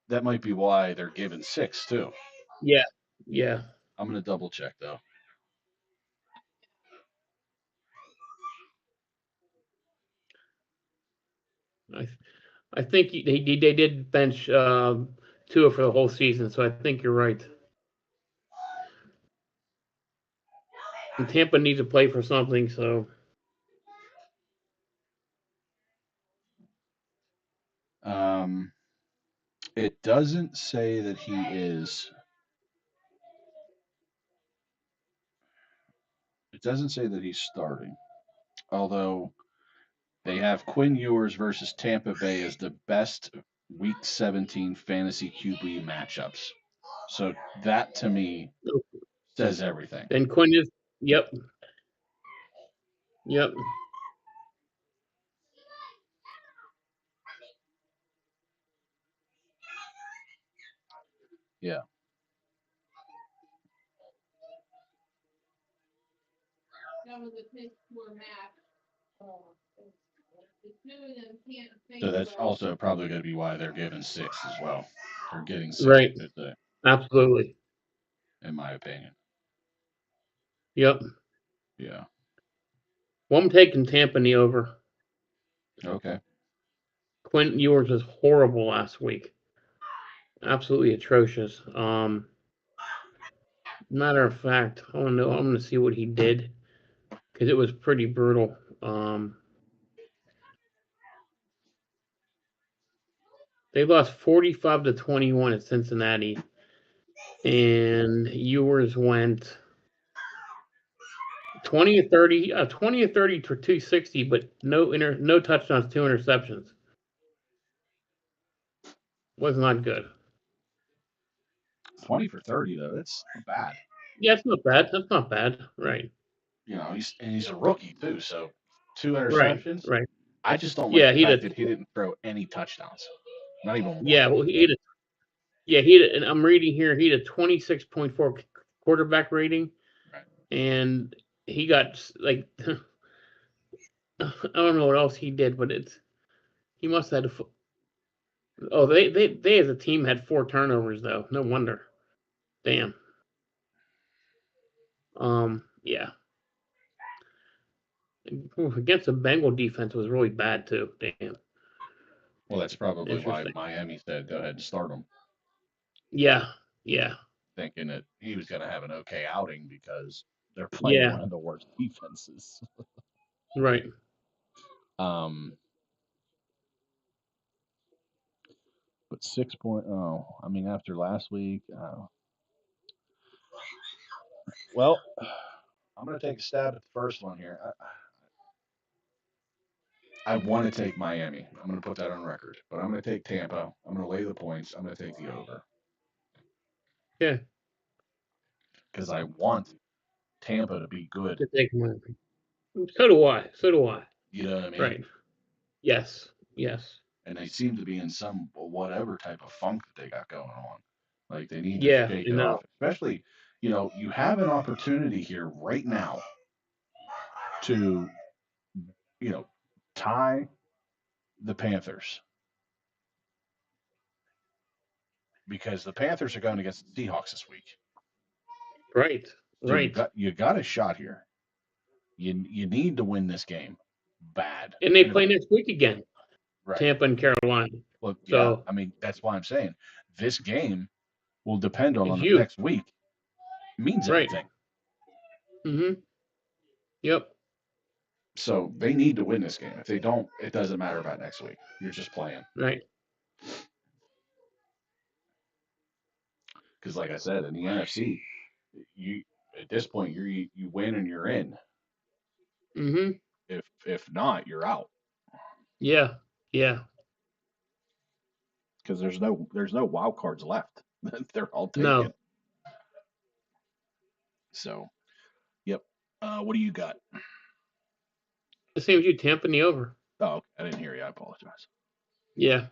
that might be why they're giving 6, too. Yeah. I'm going to double check, though. I think they did bench Tua for the whole season, so I think you're right. And Tampa needs to play for something, so. It doesn't say that he is. It doesn't say that he's starting, although they have Quinn Ewers versus Tampa Bay as the best Week 17 fantasy QB matchups. So that to me says everything. And Quinn is, yep. Yep. Yeah. That was a piss poor match. The two of them can't think So that's about- also probably going to be why they're giving 6 as well. They're getting 6, Right. Absolutely. Absolutely. In my opinion. Yep. Yeah. Well, I'm taking Tampa in the over. Okay. Quentin Ewers was horrible last week. Absolutely atrocious. Matter of fact, I don't know. I'm going to see what he did because it was pretty brutal. They lost 45-21 at Cincinnati, and Ewers went 20 or 30 for 260, but no touchdowns, 2 interceptions. Was not good. 20 for 30 though. That's not bad. Yeah, it's not bad. That's not bad. Right. You know, he's a rookie too, so 2 Right. interceptions. Right. I just don't like Yeah, the he fact did. that he didn't throw any touchdowns. Not even one. Yeah, well, he had a, yeah, he had, and I'm reading here, he had a 26.4 quarterback rating, Right. and he got like, I don't know what else he did, but he must have had they as a team had 4 turnovers though. No wonder. Damn. Yeah. Against the Bengal defense was really bad too. Damn. Well, that's probably why Interesting. Miami said go ahead and start him, Yeah. Yeah. thinking that he was going to have an okay outing because they're playing Yeah. one of the worst defenses. Right. But 6.0. I mean, after last week, well, I'm going to take a stab at the first one here. I want to take Miami. I'm going to put that on record. But I'm going to take Tampa. I'm going to lay the points. I'm going to take the over. Yeah. Because I want Tampa to be good. To take Miami. So do I. So do I. You know what I mean? Right. Yes. Yes. And they seem to be in some whatever type of funk that they got going on. Like they need Yeah, to shake you it know. off. Especially, you know, you have an opportunity here right now to, you know, tie the Panthers. Because the Panthers are going against the Seahawks this week. Right. So Right. you got a shot here. You need to win this game bad. And they play next week again. Right. Tampa and Carolina. Well, So yeah, I mean, that's why I'm saying this game will depend on it's the you. next week. Means Right. everything. Mm-hmm. Yep. So they need to win this game. If they don't, it doesn't matter about next week. You're just playing. Right. Because, like I said, in the NFC, you at this point you win and you're in. Mm-hmm. If not, you're out. Yeah. Yeah. Because there's no wild cards left. They're all taken. No. So, yep. What do you got? The same as you, Tampa and the over. Oh, I didn't hear you. I apologize. Yeah.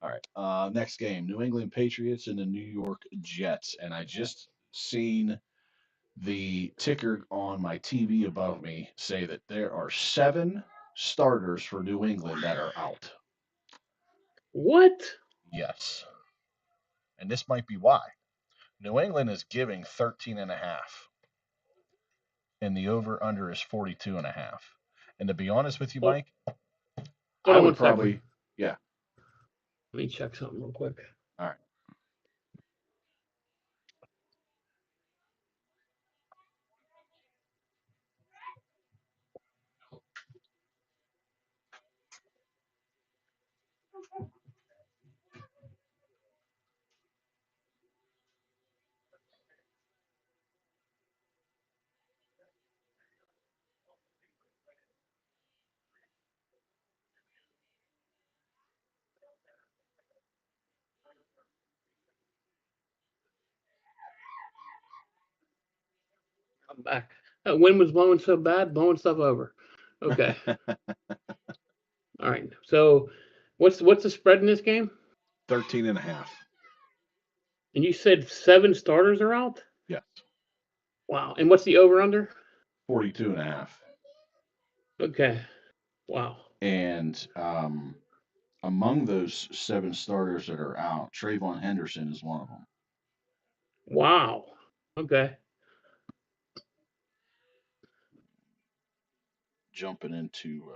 All right. Next game, New England Patriots and the New York Jets. And I just seen the ticker on my TV above me say that there are 7 starters for New England that are out. What? Yes. And this might be why. New England is giving 13.5. And the over under is 42.5. And to be honest with you, Mike, I would probably, yeah. Let me check something real quick. All right. I'm back. That wind was blowing so bad, blowing stuff over. Okay. All right. So, what's the spread in this game? 13.5. And you said 7 starters are out? Yes. Wow. And what's the over/under? 42.5. Okay. Wow. And among those 7 starters that are out, Trayvon Henderson is one of them. Wow. Okay. Jumping into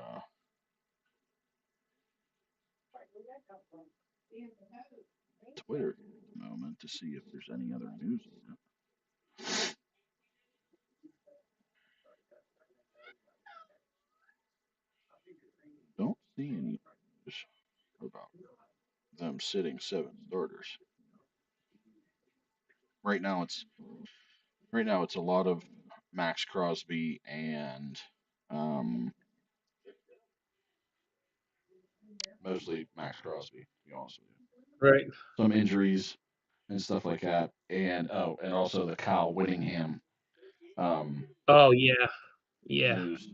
Twitter at the moment to see if there's any other news on it. Don't see any news about them sitting 7 starters. Right now it's a lot of Max Crosby and mostly Max Crosby, to be honest with you. Right. Some injuries and stuff like that, and also the Kyle Whittingham. Oh yeah. Yeah. News.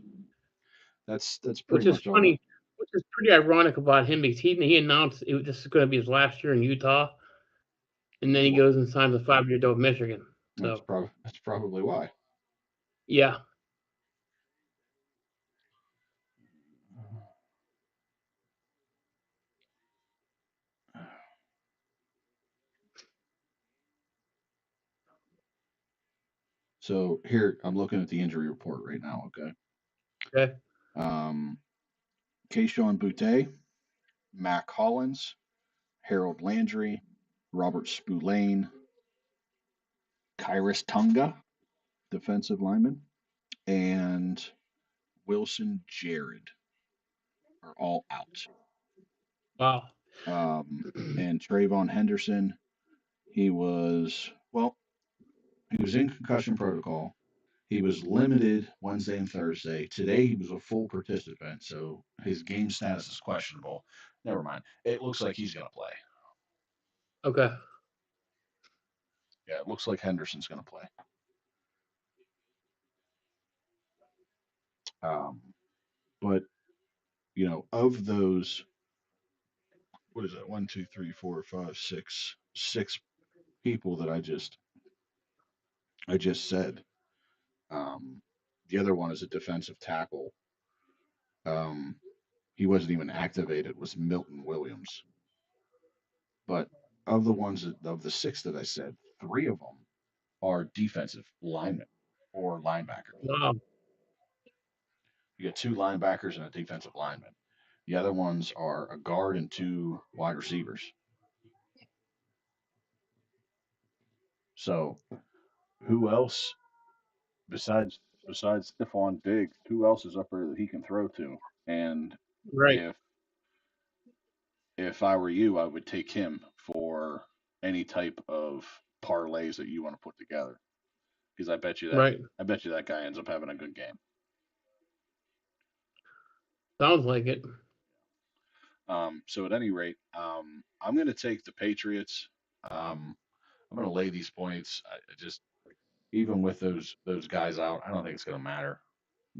That's Which pretty is much all. funny. Which is pretty ironic about him because he announced this is going to be his last year in Utah, and then he goes and signs a 5-year deal with Michigan. So That's probably why. yeah. So here I'm looking at the injury report right now. Okay. Okay. Keyshawn Butte, Mac Hollins, Harold Landry, Robert Spillane, Kyrus Tunga, defensive lineman, and Wilson Jared are all out. Wow. And Trayvon Henderson, he was in concussion protocol. He was limited Wednesday and Thursday. Today he was a full participant, so his game status is questionable. Never mind. It looks like he's going to play. Okay. Yeah, it looks like Henderson's going to play. But of those, what is that? 1, 2, 3, 4, 5, 6 people that I just said. The other one is a defensive tackle. He wasn't even activated. Was Milton Williams. But of the 6 that I said, 3 of them are defensive linemen or linebackers. Wow. You get 2 linebackers and a defensive lineman. The other ones are a guard and 2 wide receivers. So, who else besides Stephon Diggs? Who else is up there that he can throw to? And right. If I were you, I would take him for any type of parlays that you want to put together. Because I bet you that guy ends up having a good game. Sounds like it. So at any rate, I'm going to take the Patriots. I'm going to lay these points. I just, even with those guys out, I don't think it's going to matter.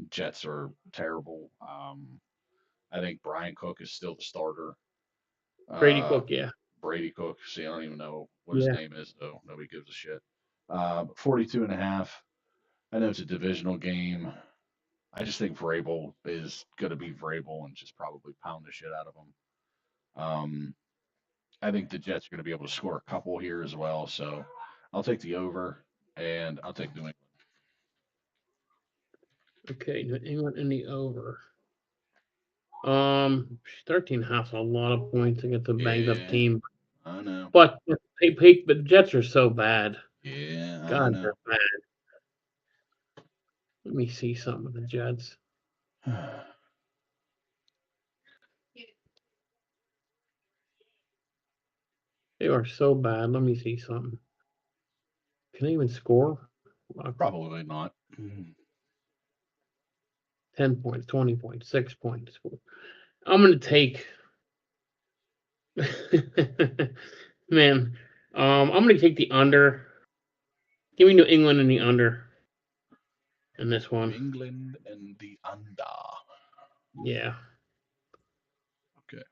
Jets are terrible. I think Brian Cook is still the starter. Brady Cook, yeah. Brady Cook. See, I don't even know what his name is, though. Nobody gives a shit. 42.5. I know it's a divisional game. I just think Vrabel is going to be Vrabel and just probably pound the shit out of him. I think the Jets are going to be able to score a couple here as well. So I'll take the over, and I'll take New England. Okay, New England in the over. 13.5 is a lot of points against a banged up team. I know. But the Jets are so bad. Yeah, God, I know. they're bad. Let me see something with the Jets. They are so bad. Let me see something. Can they even score? Probably not. 10 points, 20 points, 6 points. I'm going to take. Man, I'm going to take the under. Give me New England in the under. in this New one. England and the under. Yeah. Okay.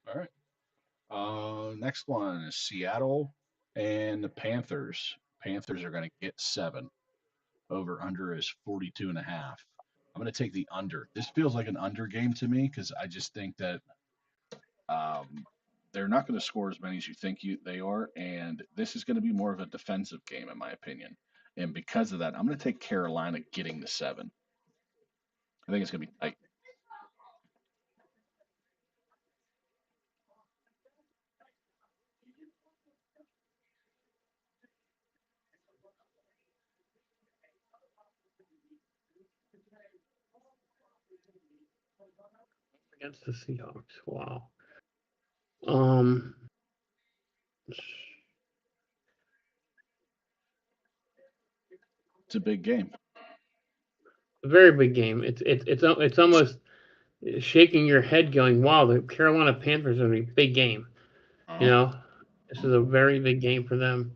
All right. Next one is Seattle and the Panthers. Panthers are going to get 7. Over under is 42.5. I'm going to take the under. This feels like an under game to me because I just think that they're not going to score as many as you think they are, and this is going to be more of a defensive game in my opinion. And because of that, I'm going to take Carolina getting the 7. I think it's going to be tight. Against the Seahawks. Wow. It's a big game. A very big game. It's almost shaking your head, going, "Wow, the Carolina Panthers are a big game." You know, this is a very big game for them.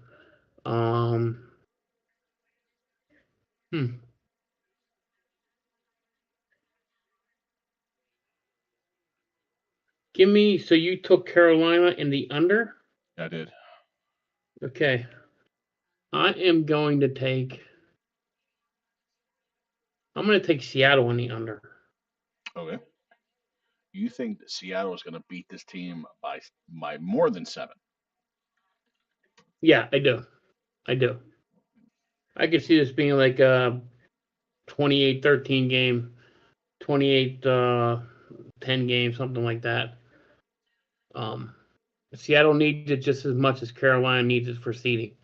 Give me. So you took Carolina in the under? I did. Okay. I am going to take. I'm going to take Seattle in the under. Okay. You think that Seattle is going to beat this team by more than 7? Yeah, I do. I do. I could see this being like a 28-13 game, 28-10 game, something like that. Seattle needs it just as much as Carolina needs it for seeding.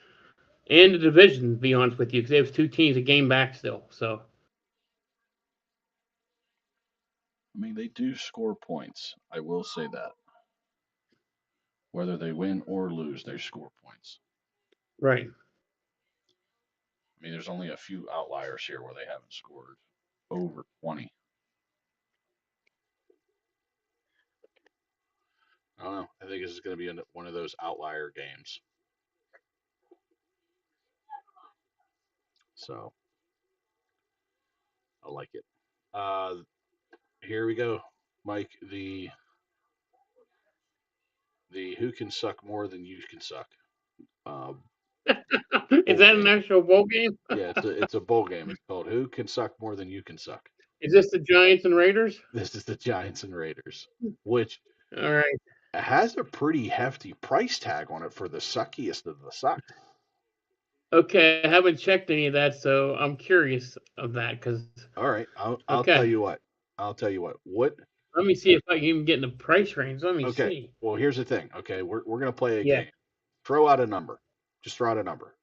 And the division, to be honest with you, because they have 2 teams a game back still. So, I mean, they do score points. I will say that. Whether they win or lose, they score points. right. I mean, there's only a few outliers here where they haven't scored over 20. I don't know. I think this is going to be one of those outlier games. So, I like it. Here we go, Mike. The who can suck more than you can suck. Is that an actual bowl game? Yeah, it's a bowl game. It's called Who Can Suck More Than You Can Suck. Is this the Giants and Raiders? This is the Giants and Raiders, which All right. has a pretty hefty price tag on it for the suckiest of the suck. Okay, I haven't checked any of that, so I'm curious of that. Because all right, I'll tell you what. I'll tell you what. Let me see if I can even get in the price range. Let me see. Okay. Well, here's the thing. Okay, we're gonna play a game. Throw out a number. Just throw out a number.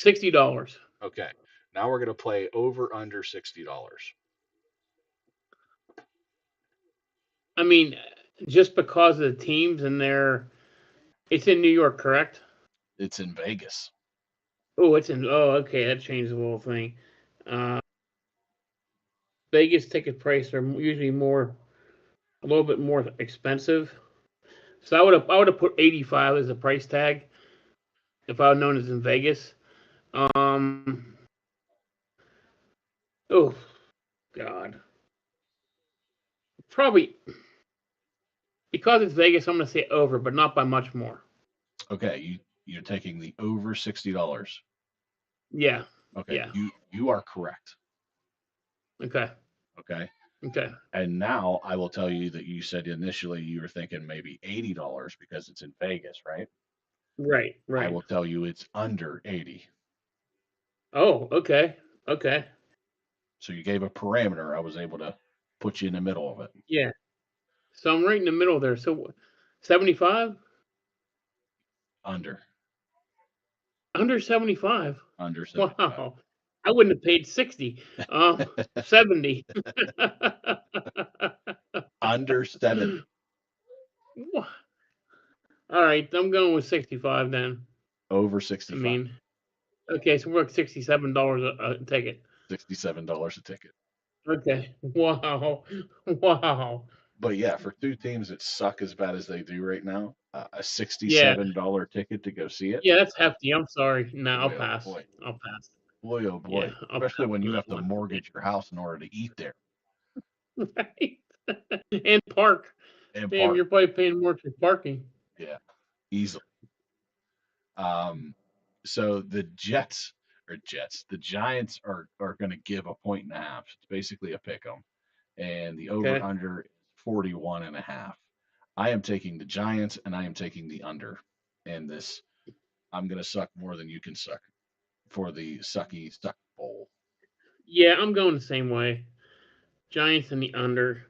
$60. Okay. Now we're gonna play over under $60. I mean, just because of the teams and it's in New York, correct? It's in Vegas. Oh, okay, that changed the whole thing. Vegas ticket prices are usually a little bit more expensive. So I would have put 85 as a price tag if I would known it's in Vegas. Oh God. Probably because it's Vegas, I'm going to say over, but not by much more. Okay, you're taking the over $60. Yeah. Okay. Yeah. You are correct. Okay. Okay. Okay. And now I will tell you that you said initially you were thinking maybe $80 because it's in Vegas, right? Right. I will tell you it's under 80. Oh, okay. Okay. So you gave a parameter. I was able to put you in the middle of it. Yeah. So I'm right in the middle there. So 75? Under. Under 75. Under 75. Wow. I wouldn't have paid 60. 70. Under 70. All right, I'm going with 65 then. Over 65. I mean, okay, so we're at $67 a ticket. $67 a ticket. Okay. Wow. Wow. But yeah, for 2 teams that suck as bad as they do right now, a $67 ticket to go see it. Yeah, that's hefty. I'm sorry. No, I'll Boy, oh pass. boy. I'll pass. Boy, oh boy. Yeah, I'll Especially pass when on you that have to one. mortgage your house in order to eat there Right. And park. and Damn, park. you're probably paying more for parking. Yeah, easily. So the the Giants are going to give a 1.5. It's basically a pick 'em, and the over Okay. under is 41.5. I am taking the Giants, and I am taking the under in this. I'm going to suck more than you can suck for the sucky suck bowl. Yeah, I'm going the same way. Giants in the under.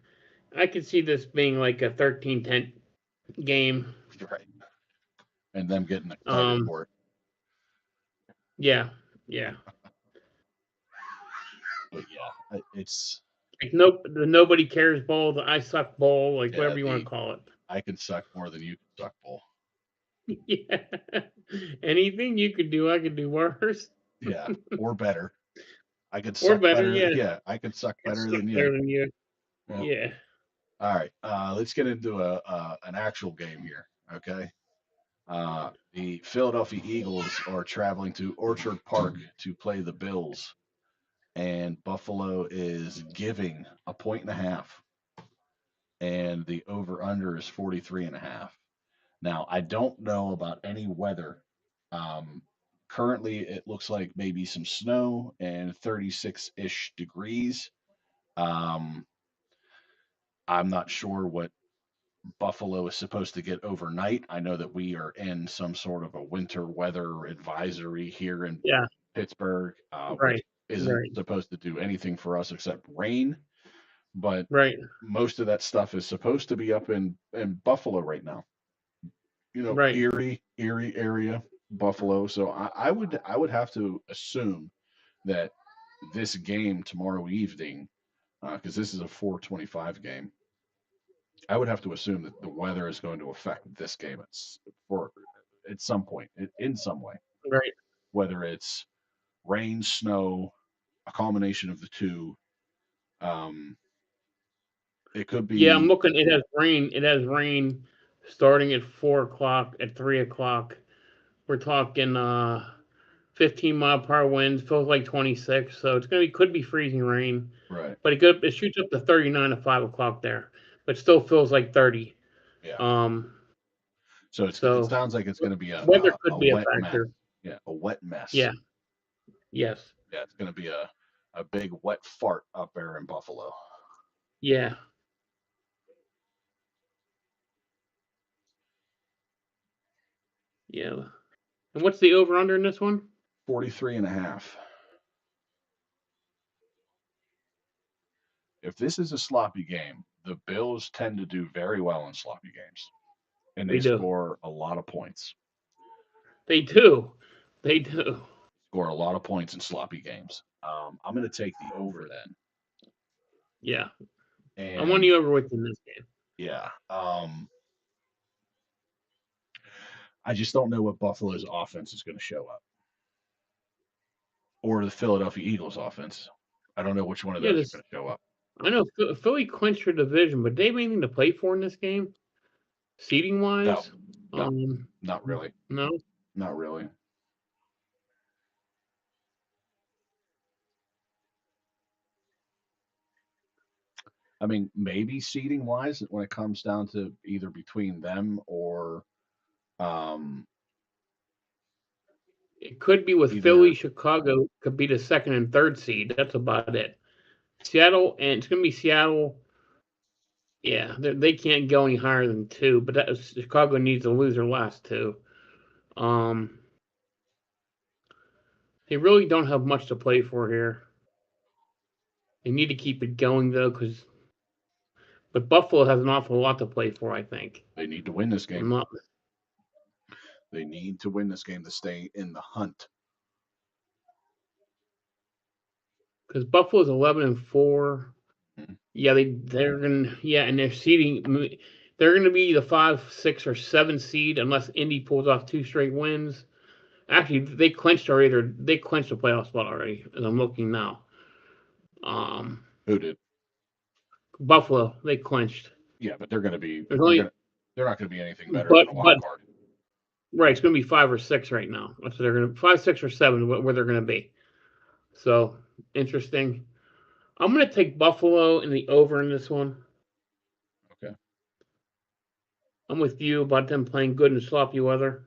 I could see this being like a 13-10 game. Right. And them getting excited for it. Yeah, yeah. But yeah, it's Like the nobody cares bowl, the I suck bowl, like whatever you want to call it. I can suck more than you can suck bowl. Yeah. Anything you could do, I could do worse. Yeah, or better. I could suck better, better. yeah. I could suck better than you. Better than you. Yep. Yeah. All right, let's get into an actual game here. Okay. The Philadelphia Eagles are traveling to Orchard Park to play the Bills, and Buffalo is giving a 1.5, and the over/under is 43.5. Now, I don't know about any weather. Currently, it looks like maybe some snow and 36-ish degrees. I'm not sure what Buffalo is supposed to get overnight. I know that we are in some sort of a winter weather advisory here in Pittsburgh, which isn't supposed to do anything for us except rain. But most of that stuff is supposed to be up in Buffalo right now. You know, Erie area, Buffalo. So I would have to assume that this game tomorrow evening, because this is a 4:25 game, I would have to assume that the weather is going to affect this game at some point, in some way. Right. Whether it's rain, snow, a combination of the two. It could be. Yeah, I'm looking. It has rain. It has rain starting at 4 o'clock, at 3 o'clock. We're talking 15-mile-per-hour winds, feels like 26. So it's could be freezing rain. Right. But it shoots up to 39 at 5 o'clock there, but still feels like 30. Yeah. So it sounds like it's going to be a weather could be a wet factor. mess. Yeah, a wet mess. Yeah. Yes. Yeah, it's going to be a big wet fart up there in Buffalo. Yeah. Yeah. And what's the over-under in this one? 43.5. If this is a sloppy game, the Bills tend to do very well in sloppy games. And they score a lot of points. They do. They do. Score a lot of points in sloppy games. I'm going to take the over then. Yeah. And I want the over with in this game. Yeah. I just don't know what Buffalo's offense is going to show up. Or the Philadelphia Eagles offense. I don't know which one of those is going to show up. I know Philly clinched their division, but do they have anything to play for in this game? Seating wise? No, not really. No? Not really. I mean, maybe seating wise when it comes down to either between them or it could be with Philly, Chicago could be the second and third seed. That's about it. Seattle, and it's going to be Seattle. Yeah, they can't go any higher than 2, but Chicago needs to lose their last 2. They really don't have much to play for here. They need to keep it going though, but Buffalo has an awful lot to play for. I think they need to win this game. They need to win this game to stay in the hunt. Because Buffalo's 11-4. Mm-hmm. Yeah, they're gonna and they're seeding. They're gonna be the 5, 6, or 7 seed unless Indy pulls off 2 straight wins. Actually, they clinched already. They clinched the playoff spot already. As I'm looking now. Who did? Buffalo. They clinched. Yeah, but they're gonna be. they're not going to be anything better But than a wild card. right, it's going to be 5 or 6 right now. So they're going to 5, 6, or 7 where they're going to be. So interesting. I'm going to take Buffalo in the over in this one. Okay. I'm with you about them playing good in sloppy weather.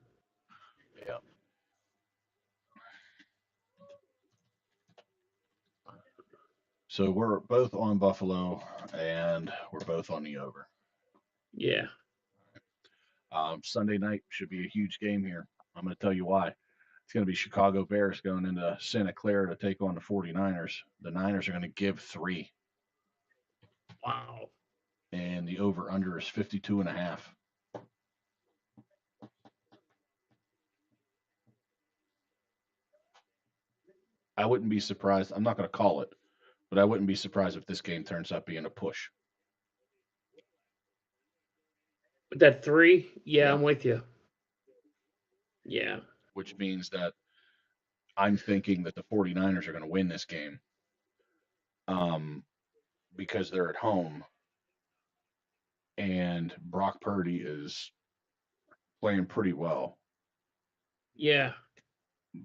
Yeah. So we're both on Buffalo, and we're both on the over. Yeah. Sunday night should be a huge game here. I'm going to tell you why. It's going to be Chicago Bears going into Santa Clara to take on the 49ers. The Niners are going to give 3. Wow. And the over-under is 52.5. I wouldn't be surprised. I'm not going to call it, but I wouldn't be surprised if this game turns out being a push. That 3? Yeah, Yeah. I'm with you. Yeah. Which means that I'm thinking that the 49ers are going to win this game because they're at home and Brock Purdy is playing pretty well. Yeah.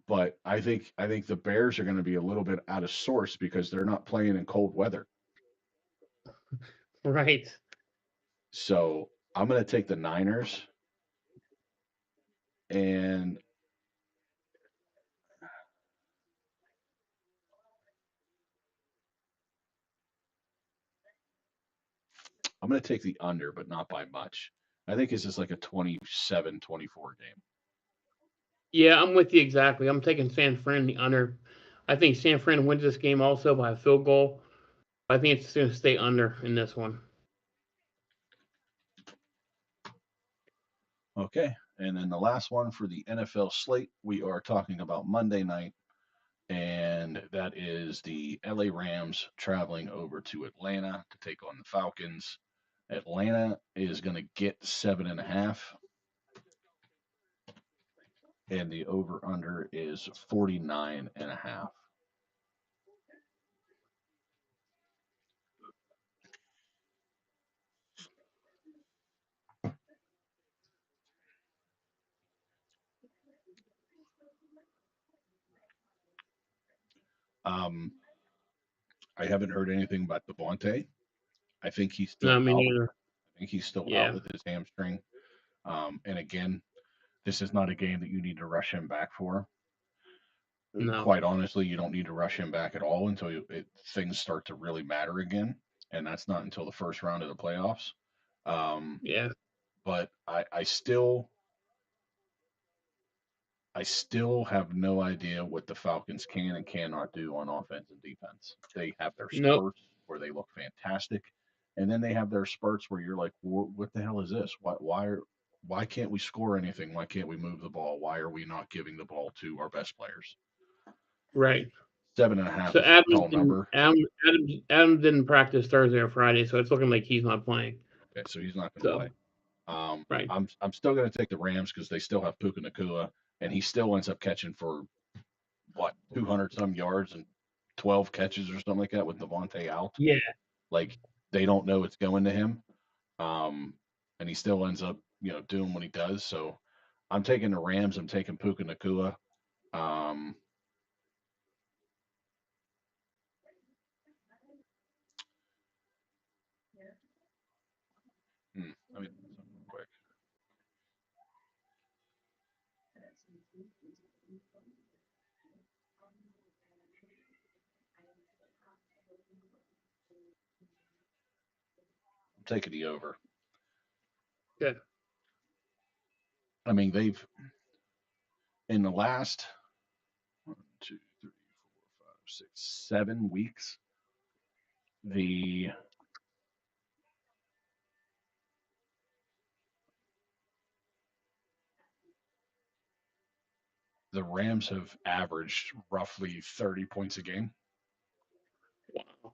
But I think the Bears are going to be a little bit out of sorts because they're not playing in cold weather. Right. So I'm going to take the Niners, and I'm going to take the under, but not by much. I think this is like a 27-24 game. Yeah, I'm with you exactly. I'm taking San Fran the under. I think San Fran wins this game also by a field goal. I think it's going to stay under in this one. Okay. And then the last one for the NFL slate, we are talking about Monday night, and that is the LA Rams traveling over to Atlanta to take on the Falcons. Atlanta is going to get 7.5, and the over under is 49.5. I haven't heard anything about Devontae. I think he's still No, me out. neither. I think he's still Yeah. out with his hamstring. And again, this is not a game that you need to rush him back for. No. Quite honestly, you don't need to rush him back at all until things start to really matter again, and that's not until the first round of the playoffs. Yeah. But I still have no idea what the Falcons can and cannot do on offense and defense. They have their spurts where they look fantastic, and then they have their spurts where you're like, what the hell is this? Why can't we score anything? Why can't we move the ball? Why are we not giving the ball to our best players? Right. 7.5 So is a tall number. Adam didn't practice Thursday or Friday, so it's looking like he's not playing. Okay, so he's not going to play. Right. I'm still going to take the Rams because they still have Puka Nacua, and he still ends up catching for 200 some yards and 12 catches or something like that with Devontae out. Yeah. Like they don't know it's going to him, and he still ends up doing what he does. So I'm taking the Rams. I'm taking Puka Nacua. Let me real quick. I'm taking the over. Good. I mean, they've in the last 1, 2, 3, 4, 5, 6, 7 weeks, the Rams have averaged roughly 30 points a game. Wow.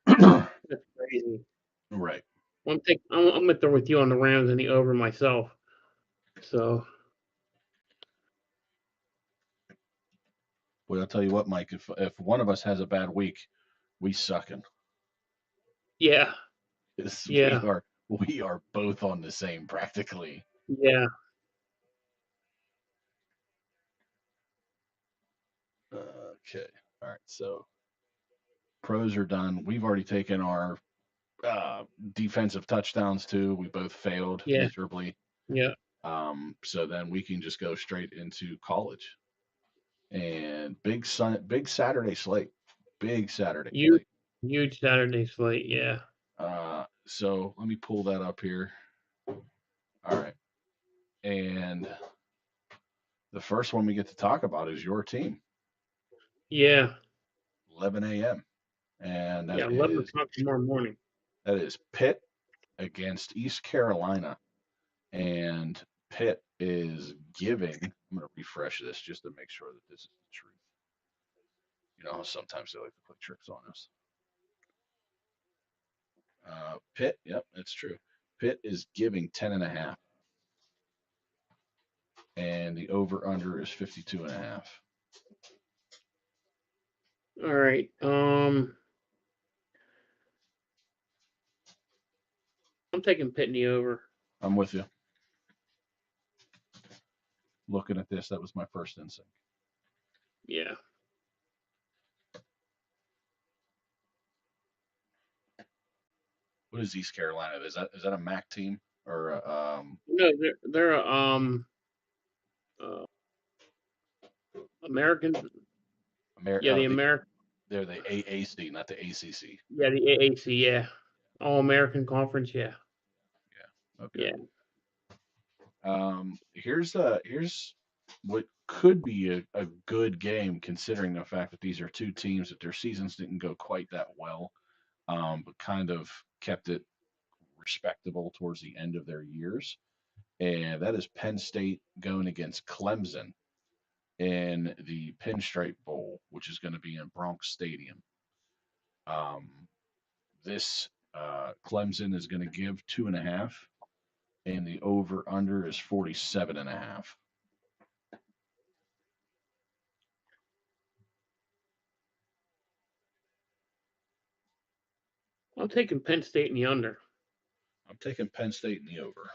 That's crazy. Right. I'm going to throw with you on the Rams and the over myself. So. Well, I'll tell you what, Mike. If one of us has a bad week, we sucking. Yeah. Yeah. We are both on the same practically. Yeah. Okay. All right. So pros are done. We've already taken our defensive touchdowns too. We both failed Yeah. miserably. Yeah. So then we can just go straight into college and big Saturday slate. Big Saturday Huge, slate. huge Saturday slate. Yeah. So let me pull that up here. All right. And the first one we get to talk about is your team, Yeah. 11 a.m. And Yeah. 11 o'clock tomorrow morning. that is Pitt against East Carolina. And Pitt is giving, I'm going to refresh this just to make sure that this is the truth. You know how sometimes they like to play tricks on us. Pitt, yep, that's true. Pitt is giving 10.5. And the over under is 52.5. All right. I'm taking Pitney over. I'm with you. Looking at this, that was my first instinct. Yeah. What is East Carolina? Is that a MAC team or No, they're uh, American. Yeah, the American. they're the AAC, not the ACC. Yeah, the AAC. Yeah, All American Conference. Yeah. Yeah. Okay. Yeah. Here's what could be a good game considering the fact that these are two teams that their seasons didn't go quite that well, but kind of kept it respectable towards the end of their years. And that is Penn State going against Clemson in the Pinstripe Bowl, which is going to be in Bronx Stadium. This Clemson is going to give 2.5, and the over under is 47.5. I'm taking Penn State in the under. I'm taking Penn State in the over.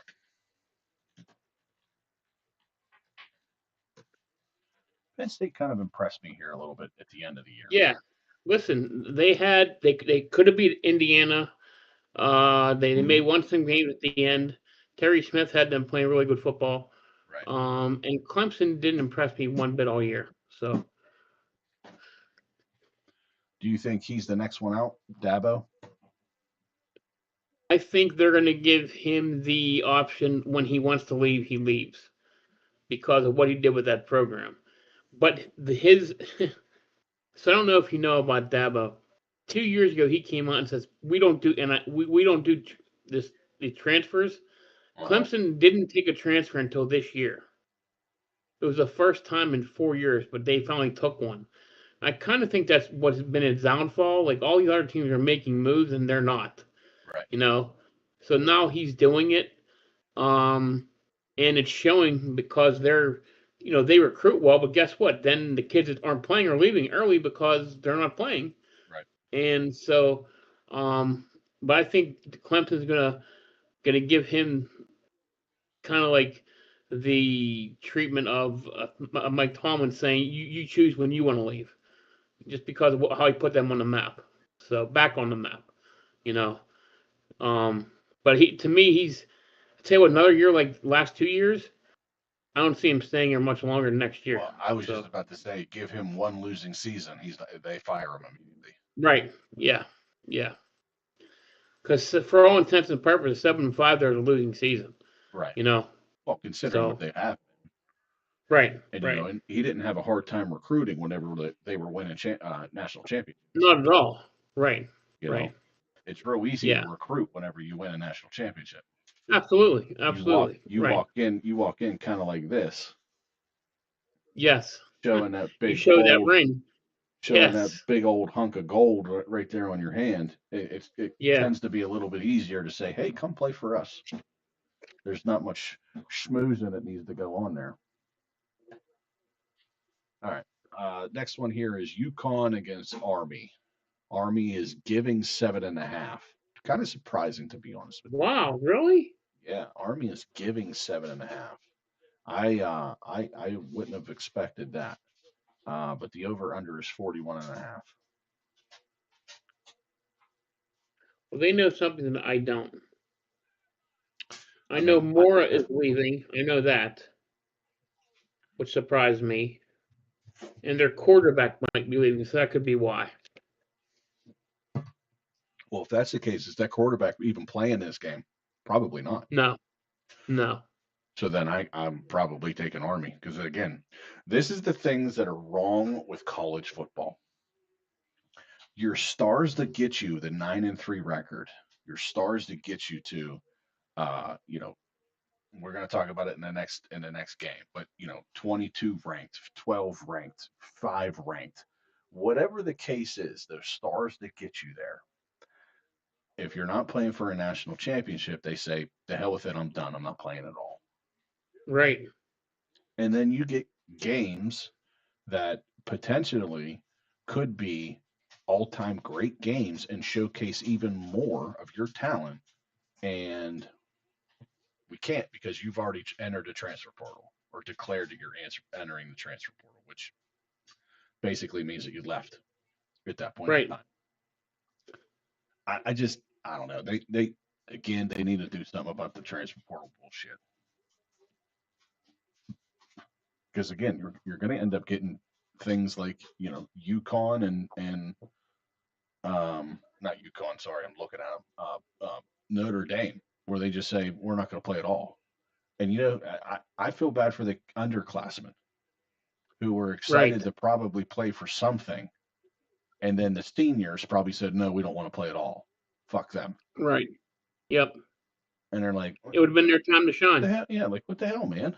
Penn State kind of impressed me here a little bit at the end of the year. Yeah. Listen, they could have beat Indiana. They made one thing game at the end. Terry Smith had them playing really good football. Right. And Clemson didn't impress me one bit all year. So. Do you think he's the next one out, Dabo? I think they're going to give him the option when he wants to leave, he leaves because of what he did with that program. But his, so I don't know if you know about Dabo. 2 years ago, he came out and says we don't do we don't do the transfers. Clemson didn't take a transfer until this year. It was the first time in 4 years, but they finally took one. I kind of think that's what's been his downfall. Like all these other teams are making moves and they're not. Right. You know, so now he's doing it, and it's showing because they're, they recruit well, but guess what? Then the kids that aren't playing are leaving early because they're not playing. Right. And so, but I think Clemson's gonna give him kind of like the treatment of Mike Tomlin saying you choose when you want to leave, just because of how he put them on the map. So back on the map, you know. But to me, I tell you what, another year like last 2 years, I don't see him staying here much longer than next year. Well, I was just about to say, give him one losing season, they fire him immediately. Right? Yeah, yeah. Because for all intents and purposes, 7-5, they're a losing season. Right. Well, considering what they have. Right. And right. And he didn't have a hard time recruiting whenever they were winning national championships. Not at all. Right. Right. It's real easy to recruit whenever you win a national championship. Absolutely. You walk in kind of like this. Yes. Showing that big. You show that ring. Showing that big old hunk of gold right there on your hand. It tends to be a little bit easier to say, "Hey, come play for us." There's not much schmoozing that needs to go on there. All right. Next one here is UConn against Army. Army is giving 7.5. Kind of surprising, to be honest with you. Wow, really? Yeah, Army is giving 7.5. I wouldn't have expected that. But the over under is 41.5. Well, they know something that I don't. I know Mora is leaving. I know that, which surprised me. And their quarterback might be leaving, so that could be why. Well, if that's the case, is that quarterback even playing this game? Probably not. No. So then I'm probably taking Army because, again, this is the things that are wrong with college football. Your stars that get you the 9-3 record, your stars that get you to, we're going to talk about it in the next game, but 22 ranked, 12 ranked, 5 ranked, whatever the case is, those stars that get you there. If you're not playing for a national championship, they say, the hell with it, I'm done. I'm not playing at all. Right. And then you get games that potentially could be all-time great games and showcase even more of your talent. And we can't because you've already entered the transfer portal or declared that you're entering the transfer portal, which basically means that you left at that point in time. I don't know. They need to do something about the transfer portal bullshit. Because again, you're going to end up getting things like UConn and not UConn. Sorry, I'm looking at them. Notre Dame, where they just say we're not going to play at all. And I feel bad for the underclassmen who were excited to probably play for something, and then the seniors probably said no, we don't want to play at all. Fuck them. Right. Yep. And they're like, it would have been their time to shine. What the hell? Yeah, like what the hell, man?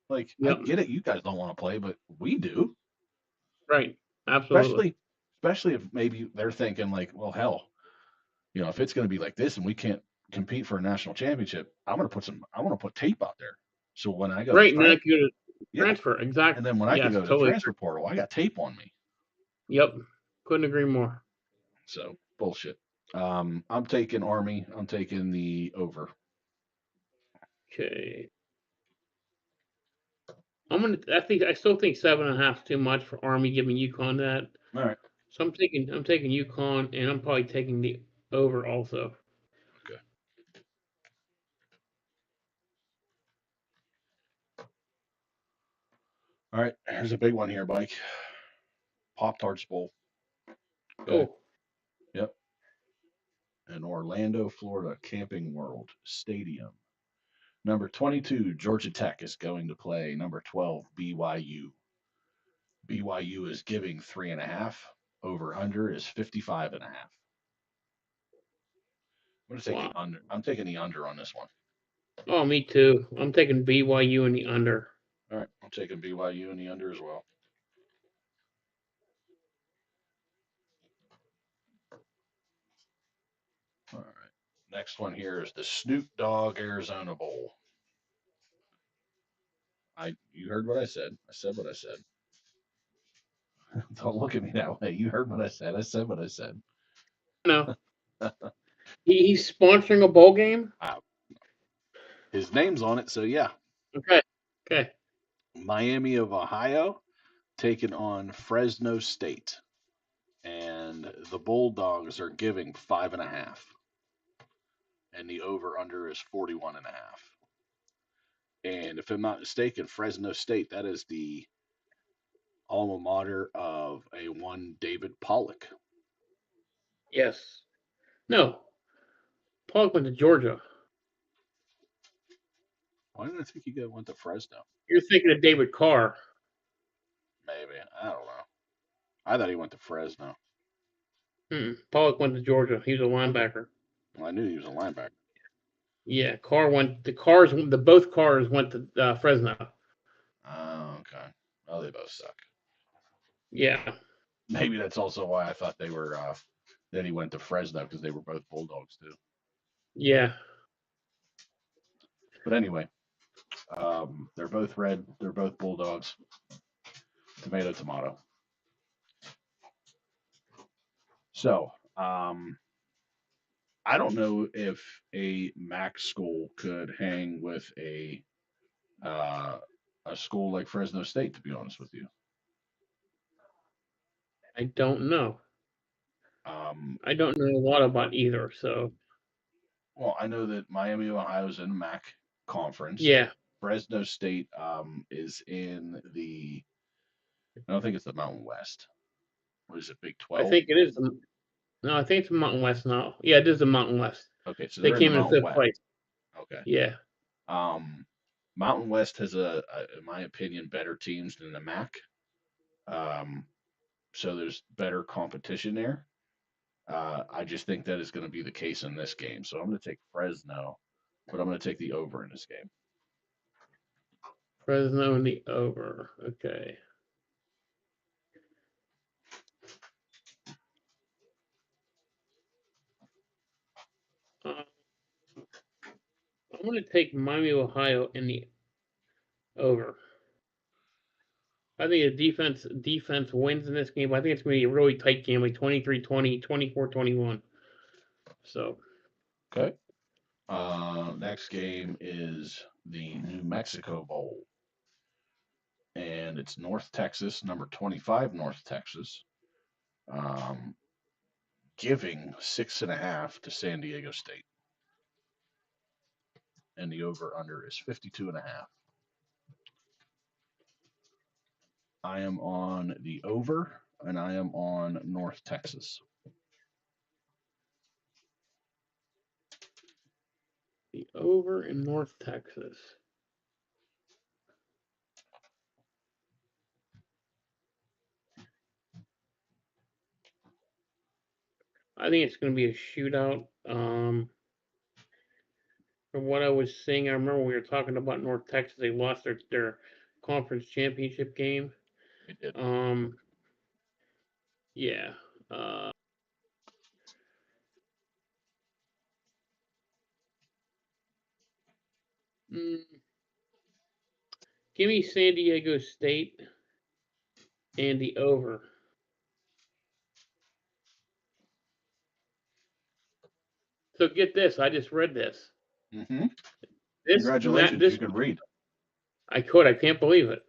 Like, I get it, you guys don't want to play, but we do. Right. Absolutely. Especially if maybe they're thinking like, well, hell, if it's going to be like this and we can't compete for a national championship, I want to put tape out there. So when I go transfer, exactly. And then when I can go to the transfer portal, I got tape on me. Yep. Couldn't agree more. So bullshit. I'm taking Army. I'm taking the over. Okay. I still think 7.5 is too much for Army giving UConn that. All right. So I'm taking UConn, and I'm probably taking the over also. Okay. All right. Here's a big one here, Mike. Pop-Tarts Bowl. Okay. Oh. Yep. In Orlando, Florida, Camping World Stadium. Number 22, Georgia Tech is going to play number 12, BYU. BYU is giving 3.5. Over under is 55.5. I'm going to take the under. I'm taking the under on this one. Oh, me too. I'm taking BYU in the under. All right, I'm taking BYU in the under as well. All right. Next one here is the Snoop Dogg Arizona Bowl. You heard what I said. I said what I said. Don't look at me that way. You heard what I said. I said what I said. No. He's sponsoring a bowl game? His name's on it, so yeah. Okay. Miami of Ohio taking on Fresno State. And the Bulldogs are giving 5.5. And the over-under is 41.5. And if I'm not mistaken, Fresno State, that is the alma mater of one David Pollock. Yes. No. Pollock went to Georgia. Why did I think he went to Fresno? You're thinking of David Carr. Maybe. I don't know. I thought he went to Fresno. Pollock went to Georgia. He was a linebacker. Well, I knew he was a linebacker. Yeah, both cars went to Fresno. Oh, okay. Well, they both suck. Yeah. Maybe that's also why I thought they were that he went to Fresno, because they were both Bulldogs too. Yeah. But anyway, they're both red. They're both Bulldogs. Tomato, tomato. So, I don't know if a MAC school could hang with uh, a school like Fresno State, to be honest with you. I don't know. Um, I don't know a lot about either. So well, I know that Miami, Ohio is in the MAC conference. yeah, Fresno State is in I don't think it's the Mountain West. What is it, Big I 12? think it is. No, I think it's the Mountain West now. Yeah, it is the Mountain West. Okay, so They they're in the came in Mountain fifth West. place. Okay. Yeah. Um, Mountain West has in my opinion, better teams than the MAC. So there's better competition there. I just think that is going to be the case in this game. So I'm going to take Fresno, but I'm going to take the over in this game. Fresno in the over. Okay. I'm going to take Miami, Ohio in the over. I think the defense wins in this game. I think it's going to be a really tight game, like 23-20, 24-21. So. Okay. Next game is the New Mexico Bowl. And it's North Texas, number 25 North Texas, giving 6.5 to San Diego State. And the over-under is 52.5. I am on the over, and I am on North Texas. The over in North Texas. I think it's going to be a shootout. From what I was seeing, I remember we were talking about North Texas. They lost their conference championship game. They did. Yeah. Give me San Diego State and the over. So get this. I just read this. Mm-hmm. Congratulations, you can read. I could. I can't believe it.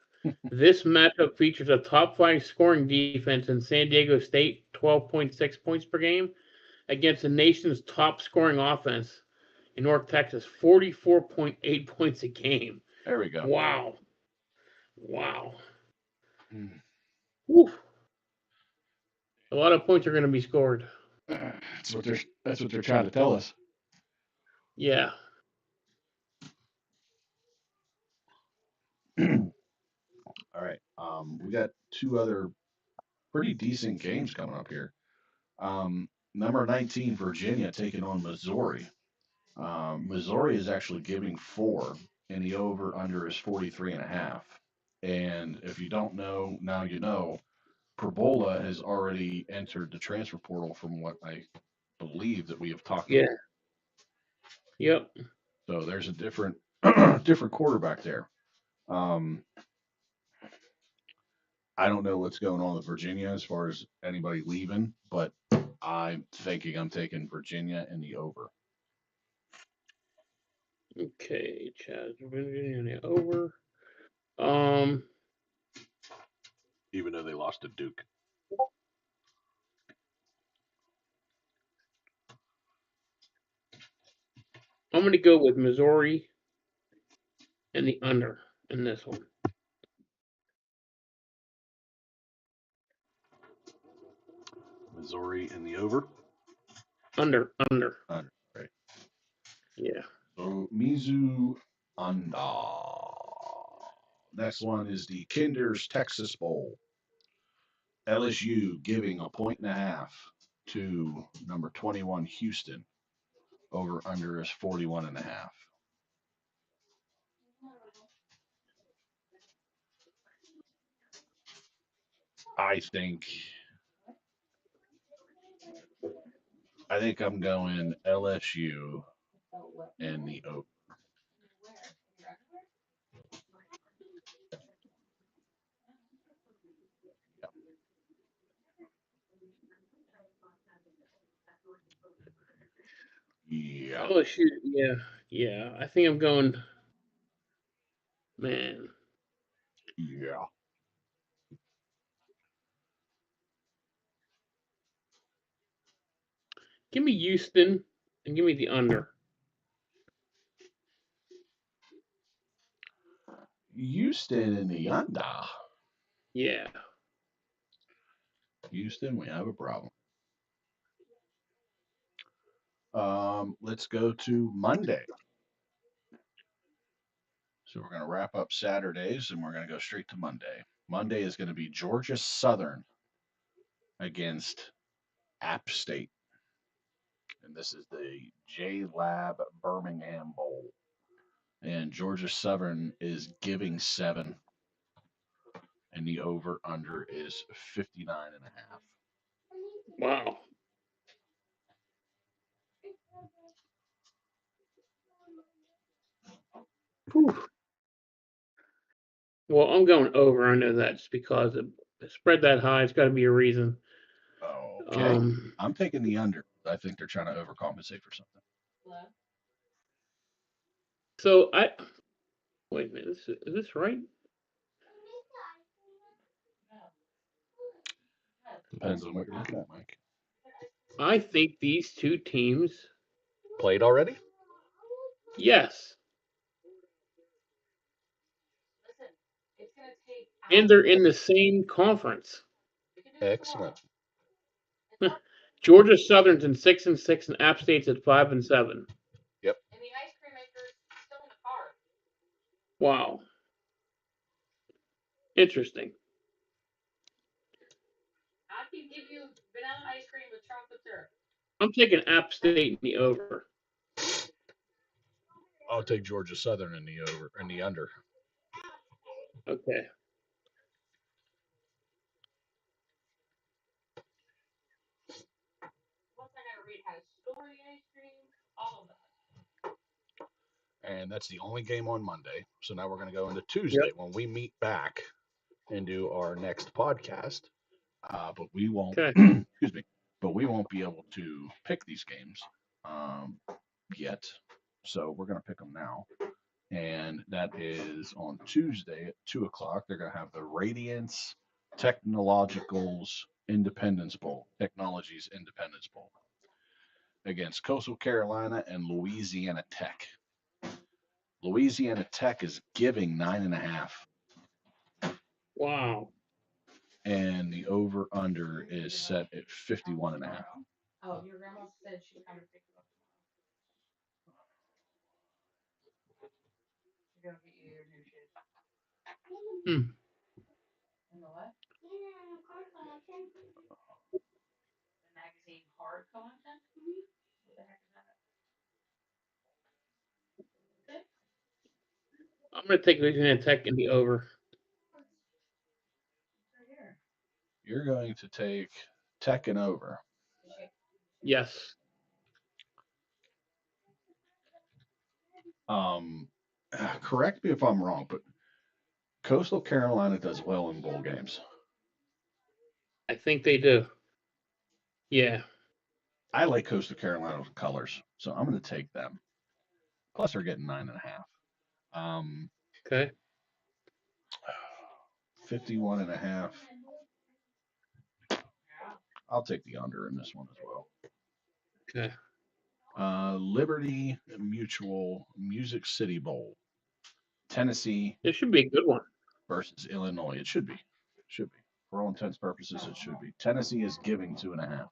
This matchup features a top 5 scoring defense in San Diego State, 12.6 points per game, against the nation's top scoring offense in North Texas, 44.8 points a game. There we go. Wow. Woof. A lot of points are going to be scored. That's what they're trying to tell us. Yeah. All right. We got 2 other pretty decent games coming up here. Number 19, Virginia taking on Missouri. Missouri is actually giving 4, and the over-under is 43.5. And if you don't know, now you know, Perbola has already entered the transfer portal from what I believe that we have talked about. Yep. So there's a different quarterback there. I don't know what's going on with Virginia as far as anybody leaving, but I'm thinking I'm taking Virginia in the over. Okay, Chaz, Virginia in the over. Even though they lost to Duke. I'm going to go with Missouri and the under in this one. Missouri in the over? Under. Right. Yeah. So, Mizzou under. Next one is the Kinder's Texas Bowl. LSU giving 1.5 to number 21 Houston. Over under is 41.5. I think I'm going LSU and the over. Yeah. Oh shoot, yeah. I think I'm going. Man, Yeah. give me Houston and give me the under. Houston in the under. Yeah. Houston, we have a problem. Let's go to Monday. So we're going to wrap up Saturdays and we're going to go straight to Monday. Monday is going to be Georgia Southern against App State. And this is the J Lab Birmingham Bowl. And Georgia Southern is giving 7. And the over under is 59.5. Wow. Whew. Well, I'm going over. I know that's because the spread that high. It's got to be a reason. Okay. I'm taking the under. I think they're trying to overcompensate for something. So wait a minute. Is this right? Depends on what you're looking at, Mike. I think these two teams Played already? Yes. And they're in the same conference. Excellent. Georgia Southern's in 6-6 and App State's at 5-7. Yep. And the ice cream maker's still in the car. Wow. Interesting. I can give you vanilla ice cream with chocolate syrup. I'm taking App State in the over. I'll take Georgia Southern in the over and the under. Okay. Once I gotta read how to store the ice cream, all of that. And that's the only game on Monday. So now we're going to go into Tuesday when we meet back and do our next podcast. But we won't. Excuse me. But we won't be able to pick these games yet. So we're going to pick them now. And that is on Tuesday at 2:00. They're going to have the Radiance Technologies Independence Bowl against Coastal Carolina and Louisiana Tech. Louisiana Tech is giving 9.5. Wow. And the over under is set at 51.5. Oh, your grandma said she's coming to pick you up tomorrow. She's gonna get you your new shoes. And the what? The magazine hard content? What the heck is that? I'm going to take Louisiana Tech in the over. You're going to take Tech and over. Yes. Correct me if I'm wrong, but Coastal Carolina does well in bowl games. I think they do. Yeah. I like Coastal Carolina colors, so I'm going to take them. Plus, they're getting 9.5. Okay. 51.5. I'll take the under in this one as well. Okay. Liberty Mutual Music City Bowl. Tennessee. It should be a good one. Versus Illinois. It should be. For all intents and purposes, it should be. Tennessee is giving 2.5.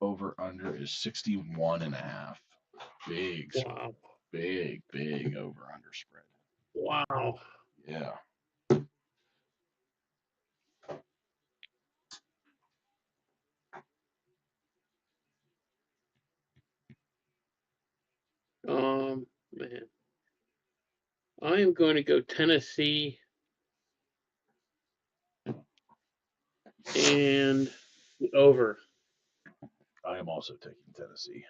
Over under is 61.5. Big, wow. big over under spread. Wow. Yeah. Man. I am going to go Tennessee and the over. I am also taking Tennessee.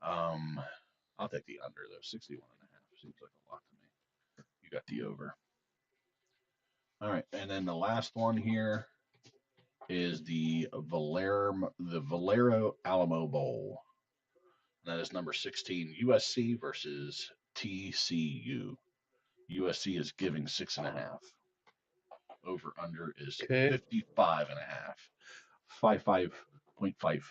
I'll take the under though. 61.5 seems like a lot to me. You got the over. All right, and then the last one here is the Valero Alamo Bowl. And that is number 16, USC versus TCU. USC is giving 6.5. Over under is Okay. 55.5. 55.5.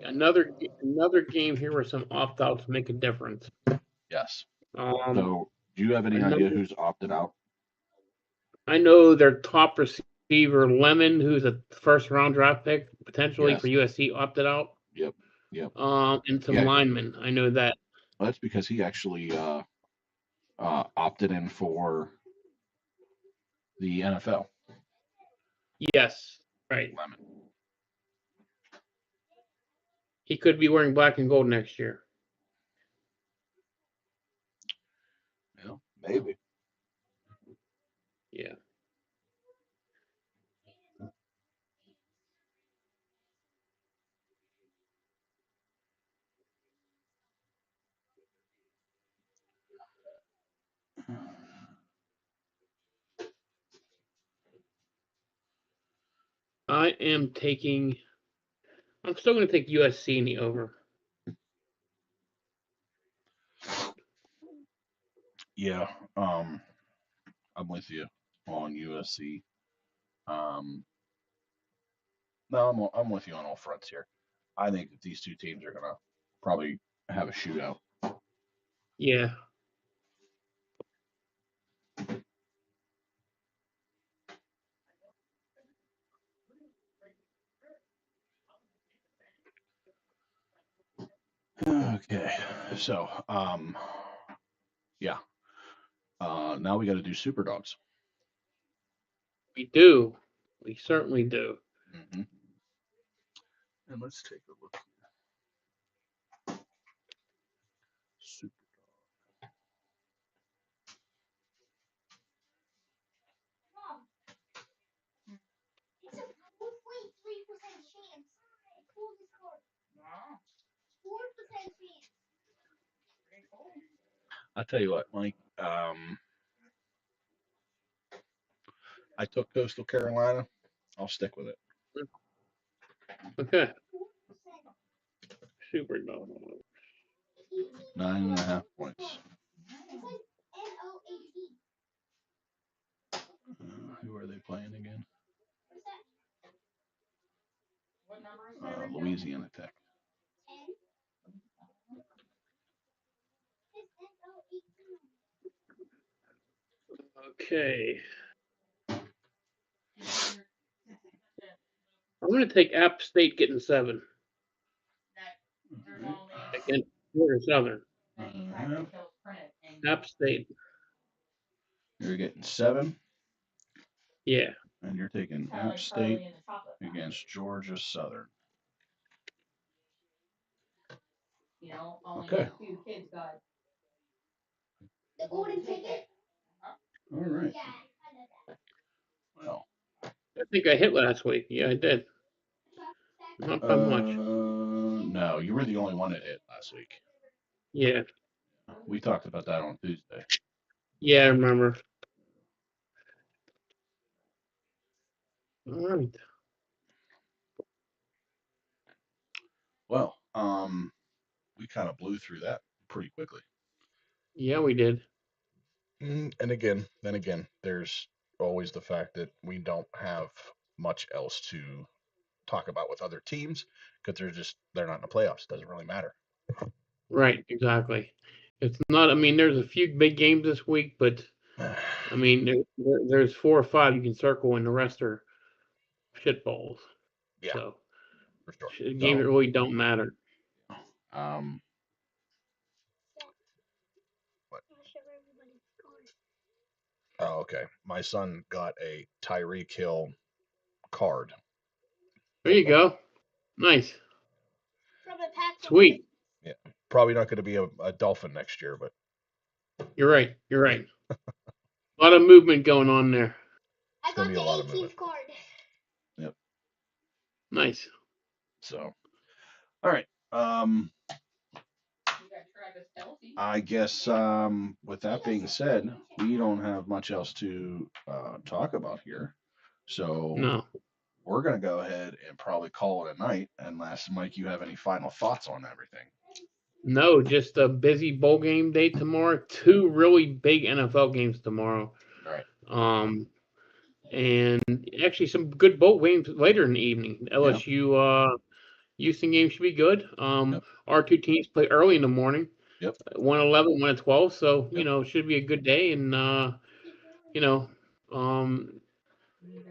Another game here where some opt outs make a difference. Yes. Um, So, do you have any idea who's opted out? I know their top receiver Lemon, who's a first round draft pick potentially Yes. for USC, opted out. Yep. And some linemen. I know that. Well, that's because he actually opted in for the NFL. Yes, right. Lemon. He could be wearing black and gold next year. Yeah, maybe. Yeah. I'm still going to take USC in the over. Yeah, I'm with you on USC. No, I'm with you on all fronts here. I think that these two teams are gonna probably have a shootout. Yeah. Okay, so yeah. Now we got to do Super Dogs. We do. We certainly do. Mm-hmm. And let's take a look here. Super Dog. It's a 4.3% chance. Pull this card. Wow. 4% chance. I'll tell you what, Mike. I took Coastal Carolina. I'll stick with it. Okay. Super Dog. 9.5 points. Who are they playing again? What number is that? Louisiana Tech. Okay. I'm going to take App State getting 7 against Georgia Southern. App State. You're getting 7. Yeah. And you're taking App State against Georgia Southern. You know, only Okay. a few kids got the golden ticket. All right. Well, I think I hit last week. Yeah, I did. Not by much. No, you were the only one that hit last week. Yeah. We talked about that on Tuesday. Yeah, I remember. All right. Well, we kind of blew through that pretty quickly. Yeah, we did. And then again, there's always the fact that we don't have much else to talk about with other teams because they're not in the playoffs. It doesn't really matter. Right, exactly. It's not. I mean, there's a few big games this week, but I mean, there's 4 or 5 you can circle, and the rest are shit balls. Yeah, so for sure. Games that really don't matter. What? Oh, okay. My son got a Tyreek Hill card. There you go. Nice. Sweet. Yeah, probably not going to be a Dolphin next year, but You're right. You're right. A lot of movement going on there. I got the 18th card. Yep. Nice. So, all right. I guess with that being said, we don't have much else to talk about here. So No. we're gonna go ahead and probably call it a night, unless Mike, you have any final thoughts on everything. No, just a busy bowl game day tomorrow. 2 really big NFL games tomorrow. All right. And actually some good bowl games later in the evening. LSU Houston game should be good. Yep. Our 2 teams play early in the morning. Yep. 1-11, 1-12. So, Yep. it should be a good day. And you know,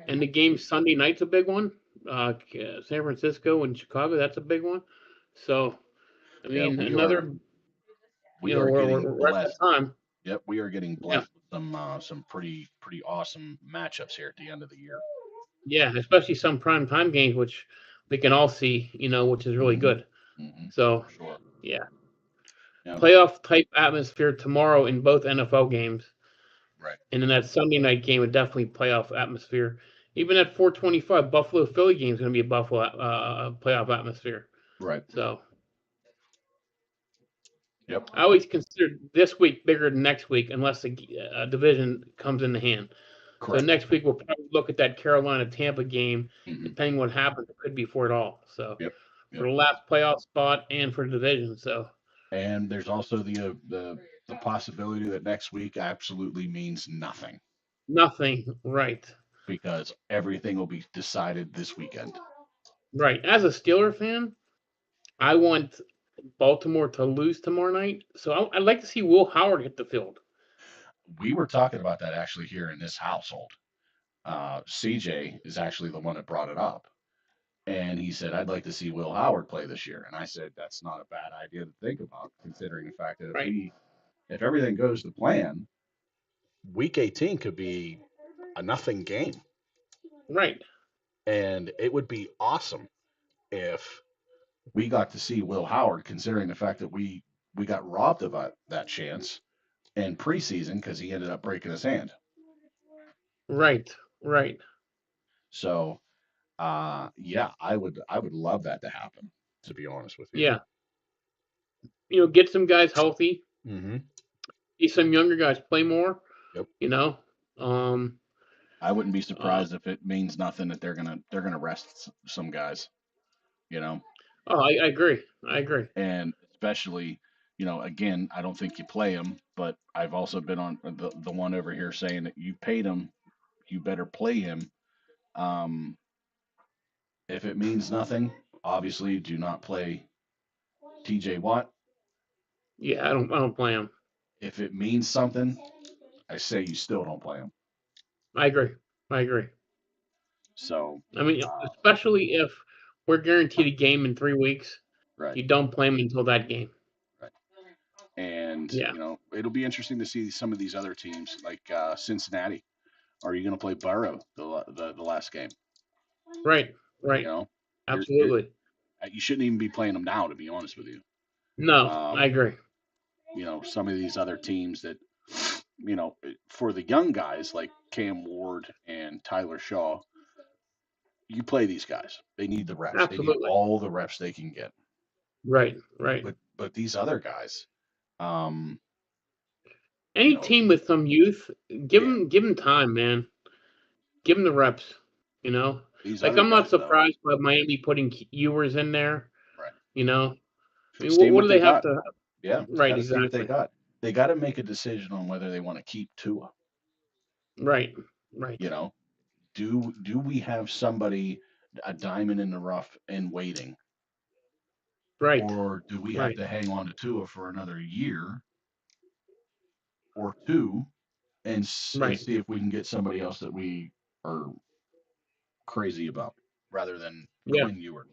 and the game Sunday night's a big one. San Francisco and Chicago, that's a big one. So, I Yeah, mean, we another, are getting we're at that blessed. time. Yep, we are getting Yeah. blessed with some pretty awesome matchups here at the end of the year. Yeah, especially some prime time games, which we can all see, which is really good. So, For sure. yeah. Yeah. Playoff type atmosphere tomorrow in both NFL games. Right. And then that Sunday night game would definitely playoff atmosphere. Even at 425, Buffalo Philly game is going to be a Buffalo playoff atmosphere. Right. So, yep. I always consider this week bigger than next week unless a division comes in the hand. Correct. So next week we'll probably look at that Carolina Tampa game. Depending what happens, it could be for it all. So for the last playoff spot and for the division. So. And there's also the possibility that next week absolutely means nothing. Nothing, right? Because everything will be decided this weekend. Right. As a Steeler fan, I want Baltimore to lose tomorrow night. So I'd like to see Will Howard hit the field. We were talking about that actually here in this household. CJ is actually the one that brought it up. And he said, I'd like to see Will Howard play this year. And I said, that's not a bad idea to think about, considering the fact that if everything goes to plan, week 18 could be a nothing game. Right. And it would be awesome if we got to see Will Howard, considering the fact that we got robbed of that chance in preseason because he ended up breaking his hand. Right. So, yeah, I would love that to happen, to be honest with you. Yeah. Get some guys healthy. Mm-hmm. See some younger guys play more. Yep. I wouldn't be surprised if it means nothing that they're gonna rest some guys. Oh, I agree. And especially, again, I don't think you play him, but I've also been on the one over here saying that you paid him, you better play him. If it means nothing, obviously do not play TJ Watt. Yeah, I don't play him. If it means something, I say you still don't play him. I agree. So, I mean, especially if we're guaranteed a game in 3 weeks, right. You don't play him until that game. Right. And it'll be interesting to see some of these other teams like Cincinnati. Are you going to play Burrow the last game? Right. Absolutely. You shouldn't even be playing them now, to be honest with you. No, I agree. Some of these other teams that, for the young guys like Cam Ward and Tyler Shaw, you play these guys. They need the reps. Absolutely. They need all the reps they can get. Right. But these other guys, any team with some youth, give them time, man. Give them the reps. I'm not surprised by Miami putting Ewers in there. Right. I mean, what do they have to? Yeah. Right. Exactly. See what they got. They got to make a decision on whether they want to keep Tua. Right. Do we have somebody, a diamond in the rough and waiting? Right. Or do we have to hang on to Tua for another year or two and see if we can get somebody else that we are crazy about rather than Quinn Ewers?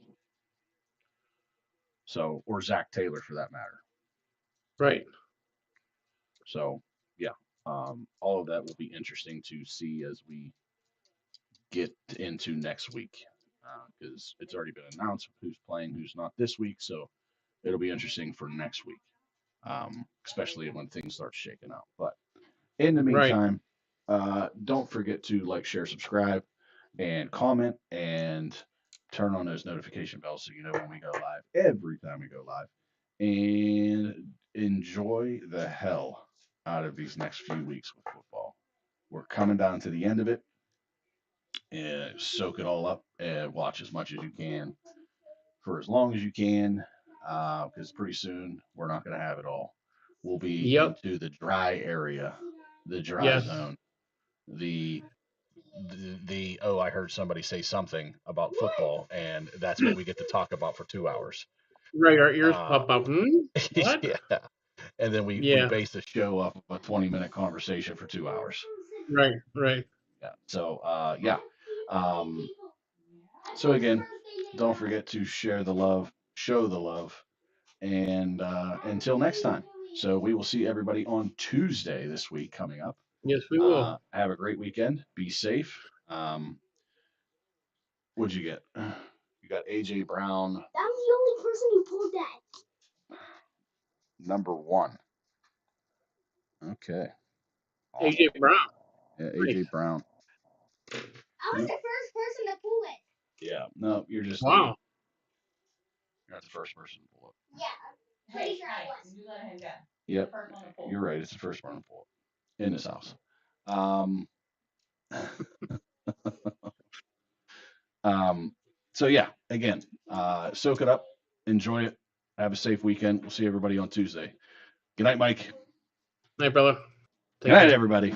So, or Zach Taylor for that matter. Right. So, yeah, all of that will be interesting to see as we get into next week, because it's already been announced who's playing, who's not this week. So it'll be interesting for next week, especially when things start shaking out. But in the meantime, don't forget to like, share, subscribe. and comment and turn on those notification bells so you know when we go live, every time we go live. And enjoy the hell out of these next few weeks with football. We're coming down to the end of it. And soak it all up and watch as much as you can for as long as you can, because pretty soon we're not going to have it all. We'll be Yep. into the dry area, the dry Yes. zone, the oh, I heard somebody say something about football, and that's what we get to talk about for 2 hours. Right, our ears pop up. What? Yeah, and then we Yeah. base the show off of a 20-minute conversation for 2 hours. Right, right. Yeah. So yeah. So again, don't forget to share the love, show the love, and until next time. So we will see everybody on Tuesday this week coming up. Yes, we will. Have a great weekend. Be safe. What'd you get? You got AJ Brown. That was the only person who pulled that. Number 1. Okay. Awesome. AJ Brown. Yeah, AJ Nice. Brown. I was the first person to pull it. Yeah. No, you're just. Wow. You're not the first person to pull it. Yeah. Pretty sure I was. You let him go. Yep. The first one to pull. You're right. It's the first one to pull it in this house. So yeah, again, soak it up, enjoy it, have a safe weekend. We'll see everybody on Tuesday. Good night, Mike. Night, brother. Good night, everybody.